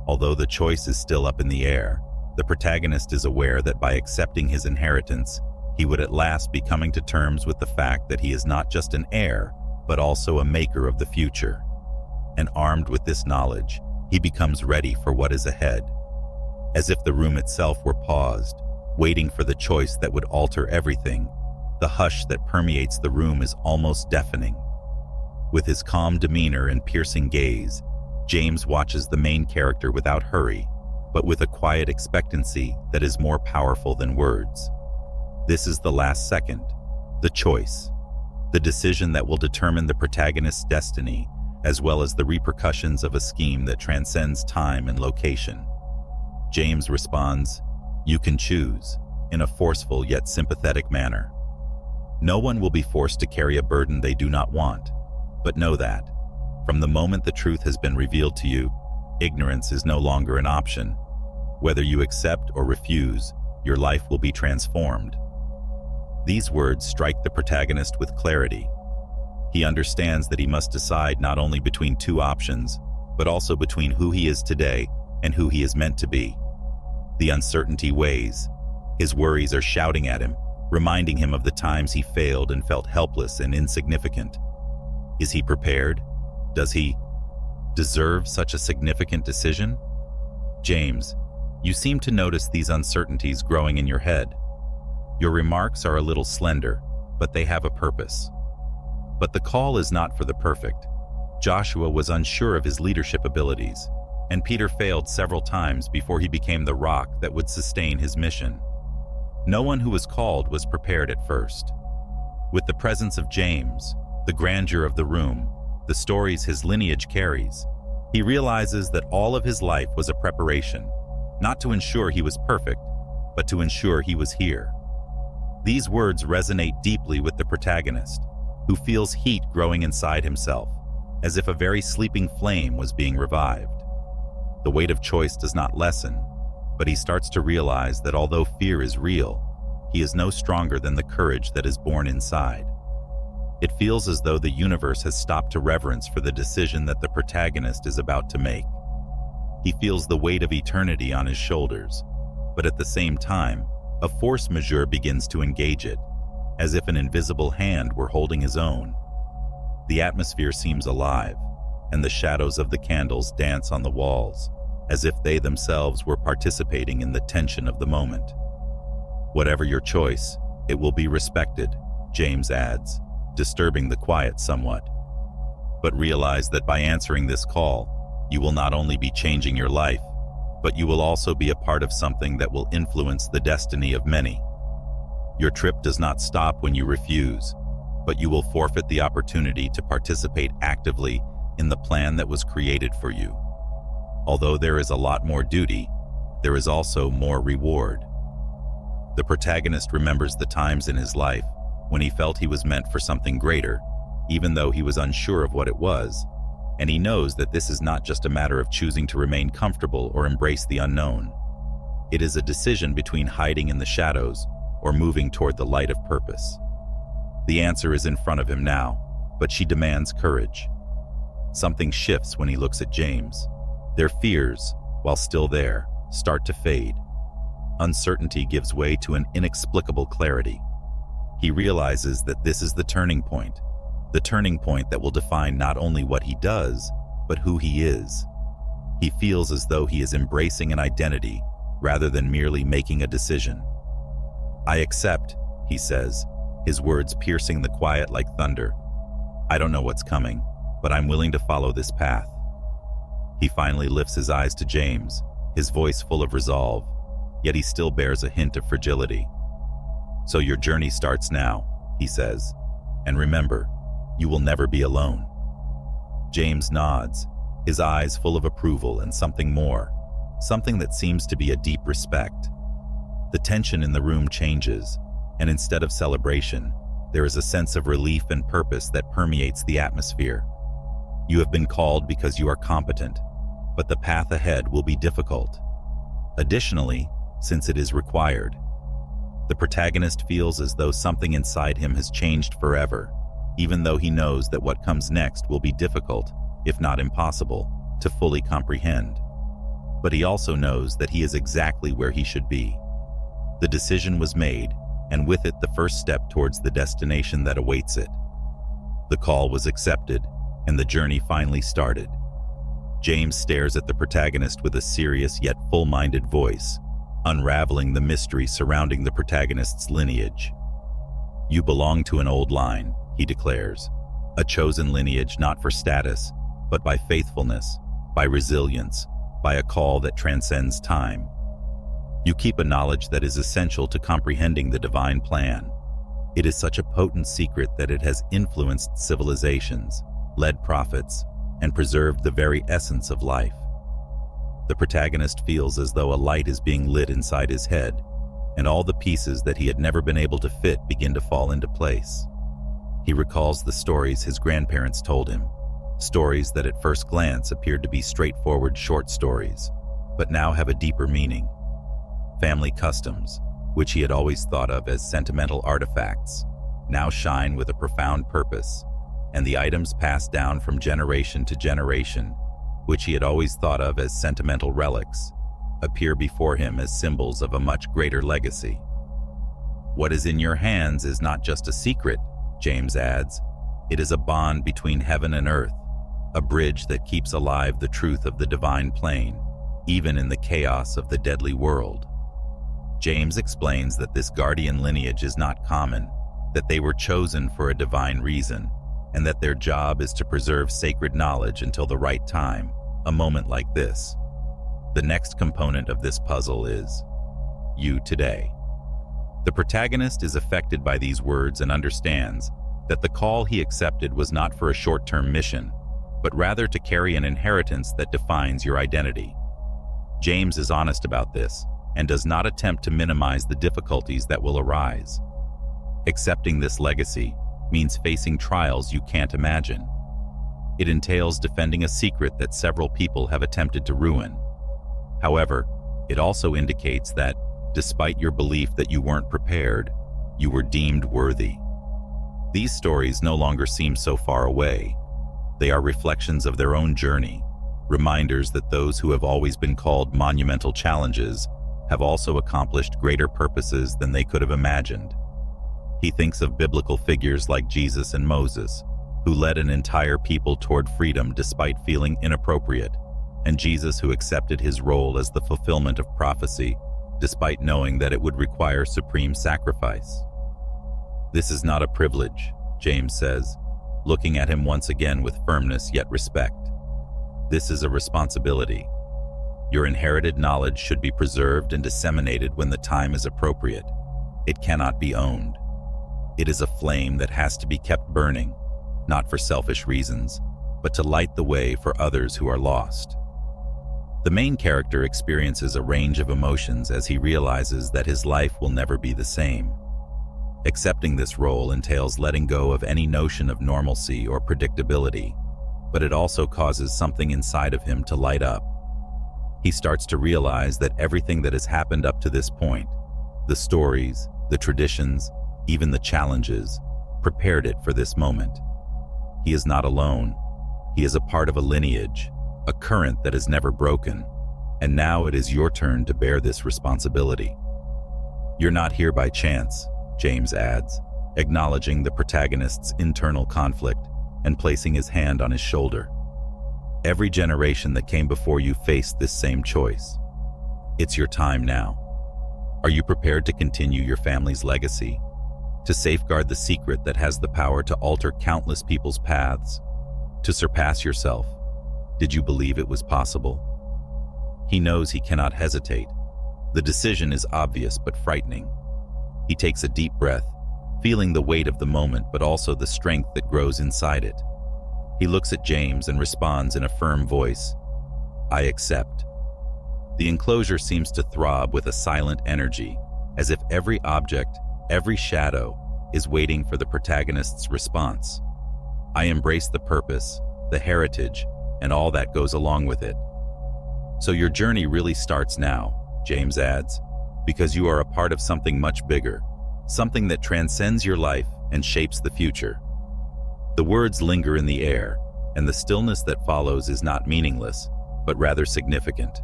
A: Although the choice is still up in the air, the protagonist is aware that by accepting his inheritance, he would at last be coming to terms with the fact that he is not just an heir, but also a maker of the future. And armed with this knowledge, he becomes ready for what is ahead. As if the room itself were paused, waiting for the choice that would alter everything, the hush that permeates the room is almost deafening. With his calm demeanor and piercing gaze, James watches the main character without hurry, but with a quiet expectancy that is more powerful than words. This is the last second, the choice, the decision that will determine the protagonist's destiny, as well as the repercussions of a scheme that transcends time and location. James responds, "You can choose," in a forceful yet sympathetic manner. No one will be forced to carry a burden they do not want, but know that, from the moment the truth has been revealed to you, ignorance is no longer an option. Whether you accept or refuse, your life will be transformed. These words strike the protagonist with clarity. He understands that he must decide not only between two options, but also between who he is today and who he is meant to be. The uncertainty weighs. His worries are shouting at him, reminding him of the times he failed and felt helpless and insignificant. Is he prepared? Does he deserve such a significant decision? James, you seem to notice these uncertainties growing in your head. Your remarks are a little slender, but they have a purpose. But the call is not for the perfect. Joshua was unsure of his leadership abilities, and Peter failed several times before he became the rock that would sustain his mission. No one who was called was prepared at first. With the presence of James, the grandeur of the room, the stories his lineage carries, he realizes that all of his life was a preparation, not to ensure he was perfect, but to ensure he was here. These words resonate deeply with the protagonist, who feels heat growing inside himself, as if a very sleeping flame was being revived. The weight of choice does not lessen, but he starts to realize that although fear is real, he is no stronger than the courage that is born inside. It feels as though the universe has stopped to reverence for the decision that the protagonist is about to make. He feels the weight of eternity on his shoulders, but at the same time, a force majeure begins to engage it, as if an invisible hand were holding his own. The atmosphere seems alive, and the shadows of the candles dance on the walls, as if they themselves were participating in the tension of the moment. Whatever your choice, it will be respected, James adds, disturbing the quiet somewhat. But realize that by answering this call, you will not only be changing your life, but you will also be a part of something that will influence the destiny of many. Your trip does not stop when you refuse, but you will forfeit the opportunity to participate actively in the plan that was created for you. Although there is a lot more duty, there is also more reward. The protagonist remembers the times in his life when he felt he was meant for something greater, even though he was unsure of what it was, and he knows that this is not just a matter of choosing to remain comfortable or embrace the unknown. It is a decision between hiding in the shadows or moving toward the light of purpose. The answer is in front of him now, but she demands courage. Something shifts when he looks at James. Their fears, while still there, start to fade. Uncertainty gives way to an inexplicable clarity. He realizes that this is the turning point that will define not only what he does, but who he is. He feels as though he is embracing an identity rather than merely making a decision. "I accept," he says, his words piercing the quiet like thunder. "I don't know what's coming, but I'm willing to follow this path." He finally lifts his eyes to James, his voice full of resolve, yet he still bears a hint of fragility. "So your journey starts now," he says, "and remember, you will never be alone." James nods, his eyes full of approval and something more, something that seems to be a deep respect. The tension in the room changes, and instead of celebration, there is a sense of relief and purpose that permeates the atmosphere. You have been called because you are competent, but the path ahead will be difficult. Additionally, since it is required, the protagonist feels as though something inside him has changed forever, even though he knows that what comes next will be difficult, if not impossible, to fully comprehend. But he also knows that he is exactly where he should be. The decision was made, and with it the first step towards the destination that awaits it. The call was accepted, and the journey finally started. James stares at the protagonist with a serious yet full-minded voice, unraveling the mystery surrounding the protagonist's lineage. "You belong to an old line," he declares, "a chosen lineage not for status, but by faithfulness, by resilience, by a call that transcends time. You keep a knowledge that is essential to comprehending the divine plan. It is such a potent secret that it has influenced civilizations, led prophets, and preserved the very essence of life." The protagonist feels as though a light is being lit inside his head, and all the pieces that he had never been able to fit begin to fall into place. He recalls the stories his grandparents told him, stories that at first glance appeared to be straightforward short stories, but now have a deeper meaning. Family customs, which he had always thought of as sentimental artifacts, now shine with a profound purpose, and the items passed down from generation to generation, which he had always thought of as sentimental relics, appear before him as symbols of a much greater legacy. "What is in your hands is not just a secret," James adds. "It is a bond between heaven and earth, a bridge that keeps alive the truth of the divine plane, even in the chaos of the deadly world." James explains that this guardian lineage is not common, that they were chosen for a divine reason, and that their job is to preserve sacred knowledge until the right time, a moment like this. The next component of this puzzle is you today. The protagonist is affected by these words and understands that the call he accepted was not for a short-term mission, but rather to carry an inheritance that defines your identity. James is honest about this and does not attempt to minimize the difficulties that will arise. Accepting this legacy means facing trials you can't imagine. It entails defending a secret that several people have attempted to ruin. However, it also indicates that, despite your belief that you weren't prepared, you were deemed worthy. These stories no longer seem so far away. They are reflections of their own journey, reminders that those who have always been called monumental challenges have also accomplished greater purposes than they could have imagined. He thinks of biblical figures like Jesus and Moses, who led an entire people toward freedom despite feeling inappropriate, and Jesus who accepted his role as the fulfillment of prophecy, despite knowing that it would require supreme sacrifice. "This is not a privilege," James says. looking at him once again with firmness yet respect. This is a responsibility. Your inherited knowledge should be preserved and disseminated when the time is appropriate. It cannot be owned. It is a flame that has to be kept burning, not for selfish reasons, but to light the way for others who are lost. The main character experiences a range of emotions as he realizes that his life will never be the same. Accepting this role entails letting go of any notion of normalcy or predictability, but it also causes something inside of him to light up. He starts to realize that everything that has happened up to this point, the stories, the traditions, even the challenges, prepared it for this moment. He is not alone. He is a part of a lineage, a current that is never broken, and now it is your turn to bear this responsibility. You're not here by chance, James adds, acknowledging the protagonist's internal conflict and placing his hand on his shoulder. Every generation that came before you faced this same choice. It's your time now. Are you prepared to continue your family's legacy? To safeguard the secret that has the power to alter countless people's paths? To surpass yourself? Did you believe it was possible? He knows he cannot hesitate. The decision is obvious but frightening. He takes a deep breath, feeling the weight of the moment but also the strength that grows inside it. He looks at James and responds in a firm voice, "I accept." The enclosure seems to throb with a silent energy, as if every object, every shadow, is waiting for the protagonist's response. "I embrace the purpose, the heritage, and all that goes along with it." So your journey really starts now, James adds, because you are a part of something much bigger, something that transcends your life and shapes the future. The words linger in the air, and the stillness that follows is not meaningless, but rather significant.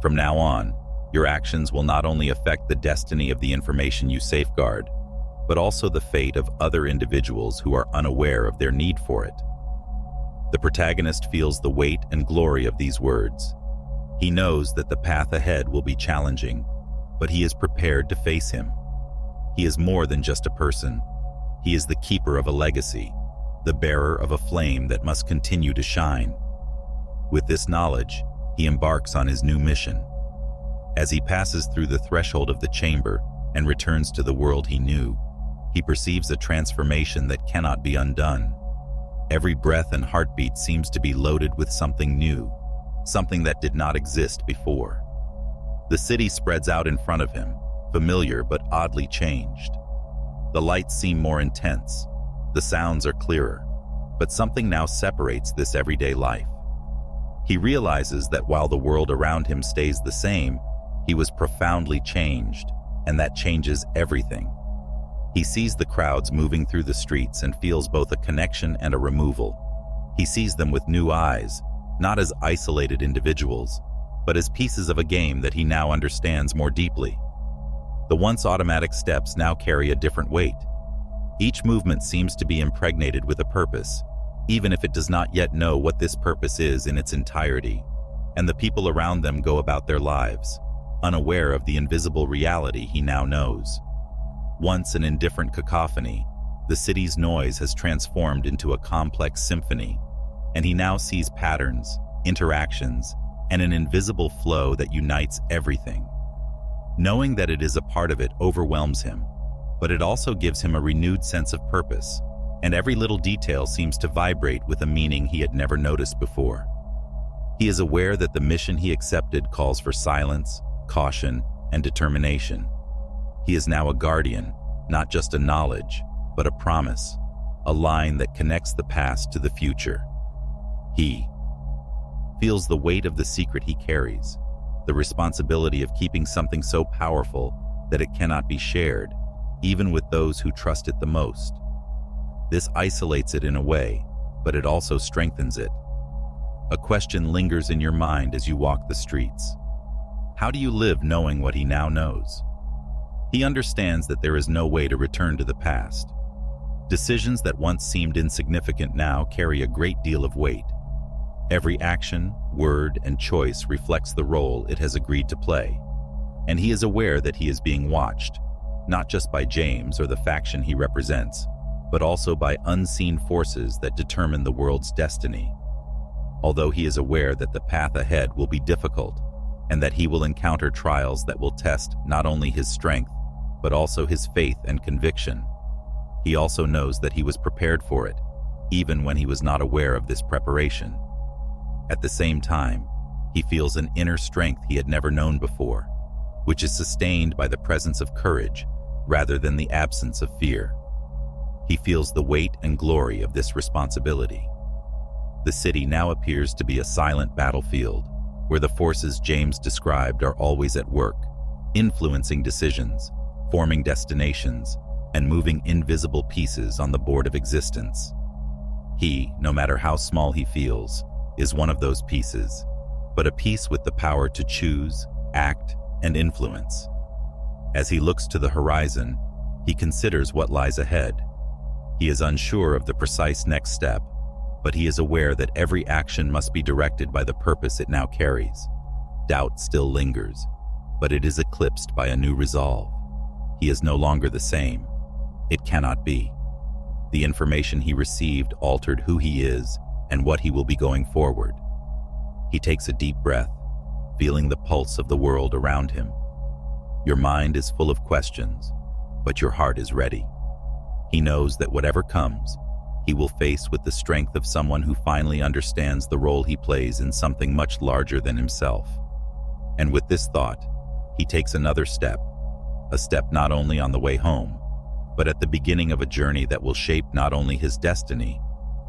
A: From now on, your actions will not only affect the destiny of the information you safeguard, but also the fate of other individuals who are unaware of their need for it. The protagonist feels the weight and glory of these words. He knows that the path ahead will be challenging, but he is prepared to face him. He is more than just a person. He is the keeper of a legacy, the bearer of a flame that must continue to shine. With this knowledge, he embarks on his new mission. As he passes through the threshold of the chamber and returns to the world he knew, he perceives a transformation that cannot be undone. Every breath and heartbeat seems to be loaded with something new, something that did not exist before. The city spreads out in front of him, familiar but oddly changed. The lights seem more intense, the sounds are clearer, but something now separates this everyday life. He realizes that while the world around him stays the same, he was profoundly changed, and that changes everything. He sees the crowds moving through the streets and feels both a connection and a removal. He sees them with new eyes, not as isolated individuals, but as pieces of a game that he now understands more deeply. The once automatic steps now carry a different weight. Each movement seems to be impregnated with a purpose, even if it does not yet know what this purpose is in its entirety, and the people around them go about their lives, unaware of the invisible reality he now knows. Once an indifferent cacophony, the city's noise has transformed into a complex symphony, and he now sees patterns, interactions, and an invisible flow that unites everything. Knowing that it is a part of it overwhelms him, but it also gives him a renewed sense of purpose, and every little detail seems to vibrate with a meaning he had never noticed before. He is aware that the mission he accepted calls for silence, caution, and determination. He is now a guardian, not just a knowledge, but a promise, a line that connects the past to the future. He feels the weight of the secret he carries, the responsibility of keeping something so powerful that it cannot be shared, even with those who trust it the most. This isolates it in a way, but it also strengthens it. A question lingers in your mind as you walk the streets. How do you live knowing what he now knows? He understands that there is no way to return to the past. Decisions that once seemed insignificant now carry a great deal of weight. Every action, word, and choice reflects the role it has agreed to play, and he is aware that he is being watched, not just by James or the faction he represents, but also by unseen forces that determine the world's destiny. Although he is aware that the path ahead will be difficult and that he will encounter trials that will test not only his strength, but also his faith and conviction, he also knows that he was prepared for it, even when he was not aware of this preparation. At the same time, he feels an inner strength he had never known before, which is sustained by the presence of courage rather than the absence of fear. He feels the weight and glory of this responsibility. The city now appears to be a silent battlefield, where the forces James described are always at work, influencing decisions, forming destinations, and moving invisible pieces on the board of existence. He, no matter how small he feels, is one of those pieces, but a piece with the power to choose, act, and influence. As he looks to the horizon, he considers what lies ahead. He is unsure of the precise next step, but he is aware that every action must be directed by the purpose it now carries. Doubt still lingers, but it is eclipsed by a new resolve. He is no longer the same. It cannot be. The information he received altered who he is and what he will be going forward. He takes a deep breath, feeling the pulse of the world around him. Your mind is full of questions, but your heart is ready. He knows that whatever comes, he will face with the strength of someone who finally understands the role he plays in something much larger than himself. And with this thought, he takes another step, a step not only on the way home, but at the beginning of a journey that will shape not only his destiny,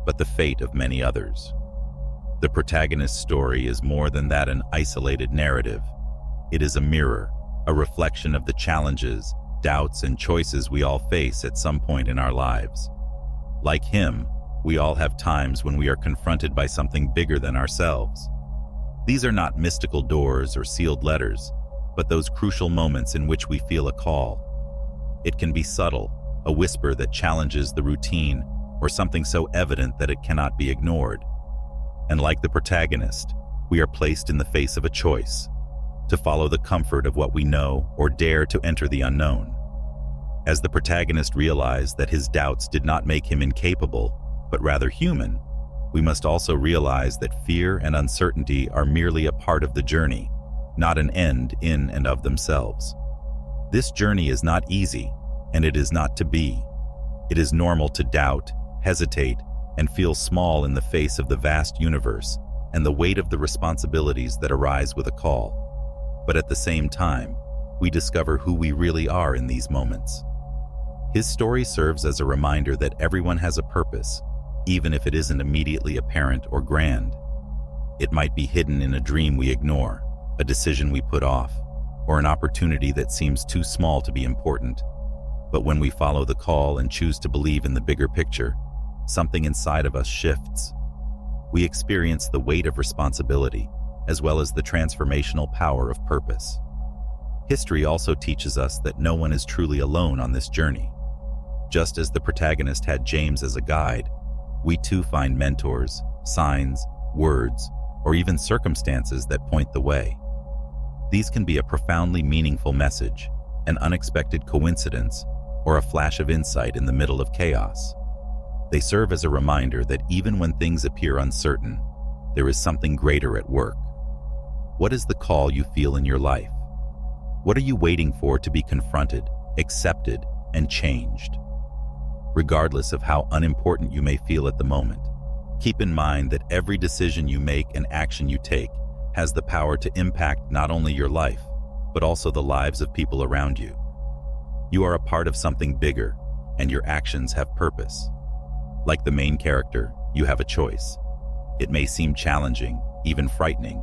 A: but the fate of many others. The protagonist's story is more than that an isolated narrative. It is a mirror, a reflection of the challenges, doubts, and choices we all face at some point in our lives. Like him, we all have times when we are confronted by something bigger than ourselves. These are not mystical doors or sealed letters, but those crucial moments in which we feel a call. It can be subtle, a whisper that challenges the routine, or something so evident that it cannot be ignored. And like the protagonist, we are placed in the face of a choice, to follow the comfort of what we know or dare to enter the unknown. As the protagonist realized that his doubts did not make him incapable, but rather human, we must also realize that fear and uncertainty are merely a part of the journey, not an end in and of themselves. This journey is not easy, and it is not to be. It is normal to doubt, hesitate, and feel small in the face of the vast universe and the weight of the responsibilities that arise with a call. But at the same time, we discover who we really are in these moments. His story serves as a reminder that everyone has a purpose, even if it isn't immediately apparent or grand. It might be hidden in a dream we ignore, a decision we put off, or an opportunity that seems too small to be important. But when we follow the call and choose to believe in the bigger picture, something inside of us shifts. We experience the weight of responsibility, as well as the transformational power of purpose. History also teaches us that no one is truly alone on this journey. Just as the protagonist had James as a guide, we too find mentors, signs, words, or even circumstances that point the way. These can be a profoundly meaningful message, an unexpected coincidence, or a flash of insight in the middle of chaos. They serve as a reminder that even when things appear uncertain, there is something greater at work. What is the call you feel in your life? What are you waiting for to be confronted, accepted, and changed? Regardless of how unimportant you may feel at the moment, keep in mind that every decision you make and action you take has the power to impact not only your life, but also the lives of people around you. You are a part of something bigger, and your actions have purpose. Like the main character, you have a choice. It may seem challenging, even frightening,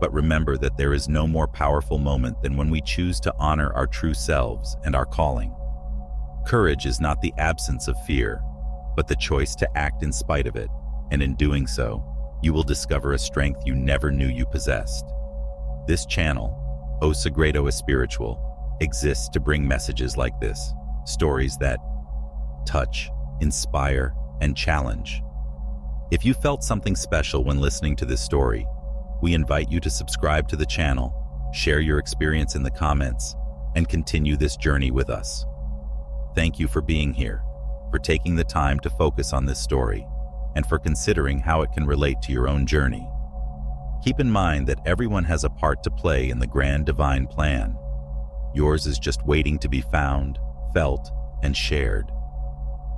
A: but remember that there is no more powerful moment than when we choose to honor our true selves and our calling. Courage is not the absence of fear, but the choice to act in spite of it, and in doing so, you will discover a strength you never knew you possessed. This channel, 𝖔GOD'S, exists to bring messages like this, stories that touch, inspire, and challenge. If you felt something special when listening to this story, we invite you to subscribe to the channel, share your experience in the comments, and continue this journey with us. Thank you for being here, for taking the time to focus on this story and for considering how it can relate to your own journey. Keep in mind that everyone has a part to play in the grand divine plan. Yours is just waiting to be found, felt, and shared.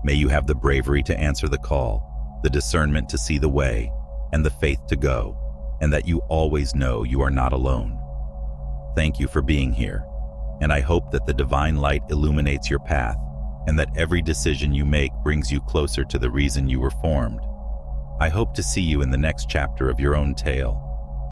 A: May you have the bravery to answer the call, the discernment to see the way, and the faith to go, and that you always know you are not alone. Thank you for being here, and I hope that the divine light illuminates your path, and that every decision you make brings you closer to the reason you were formed. I hope to see you in the next chapter of your own tale.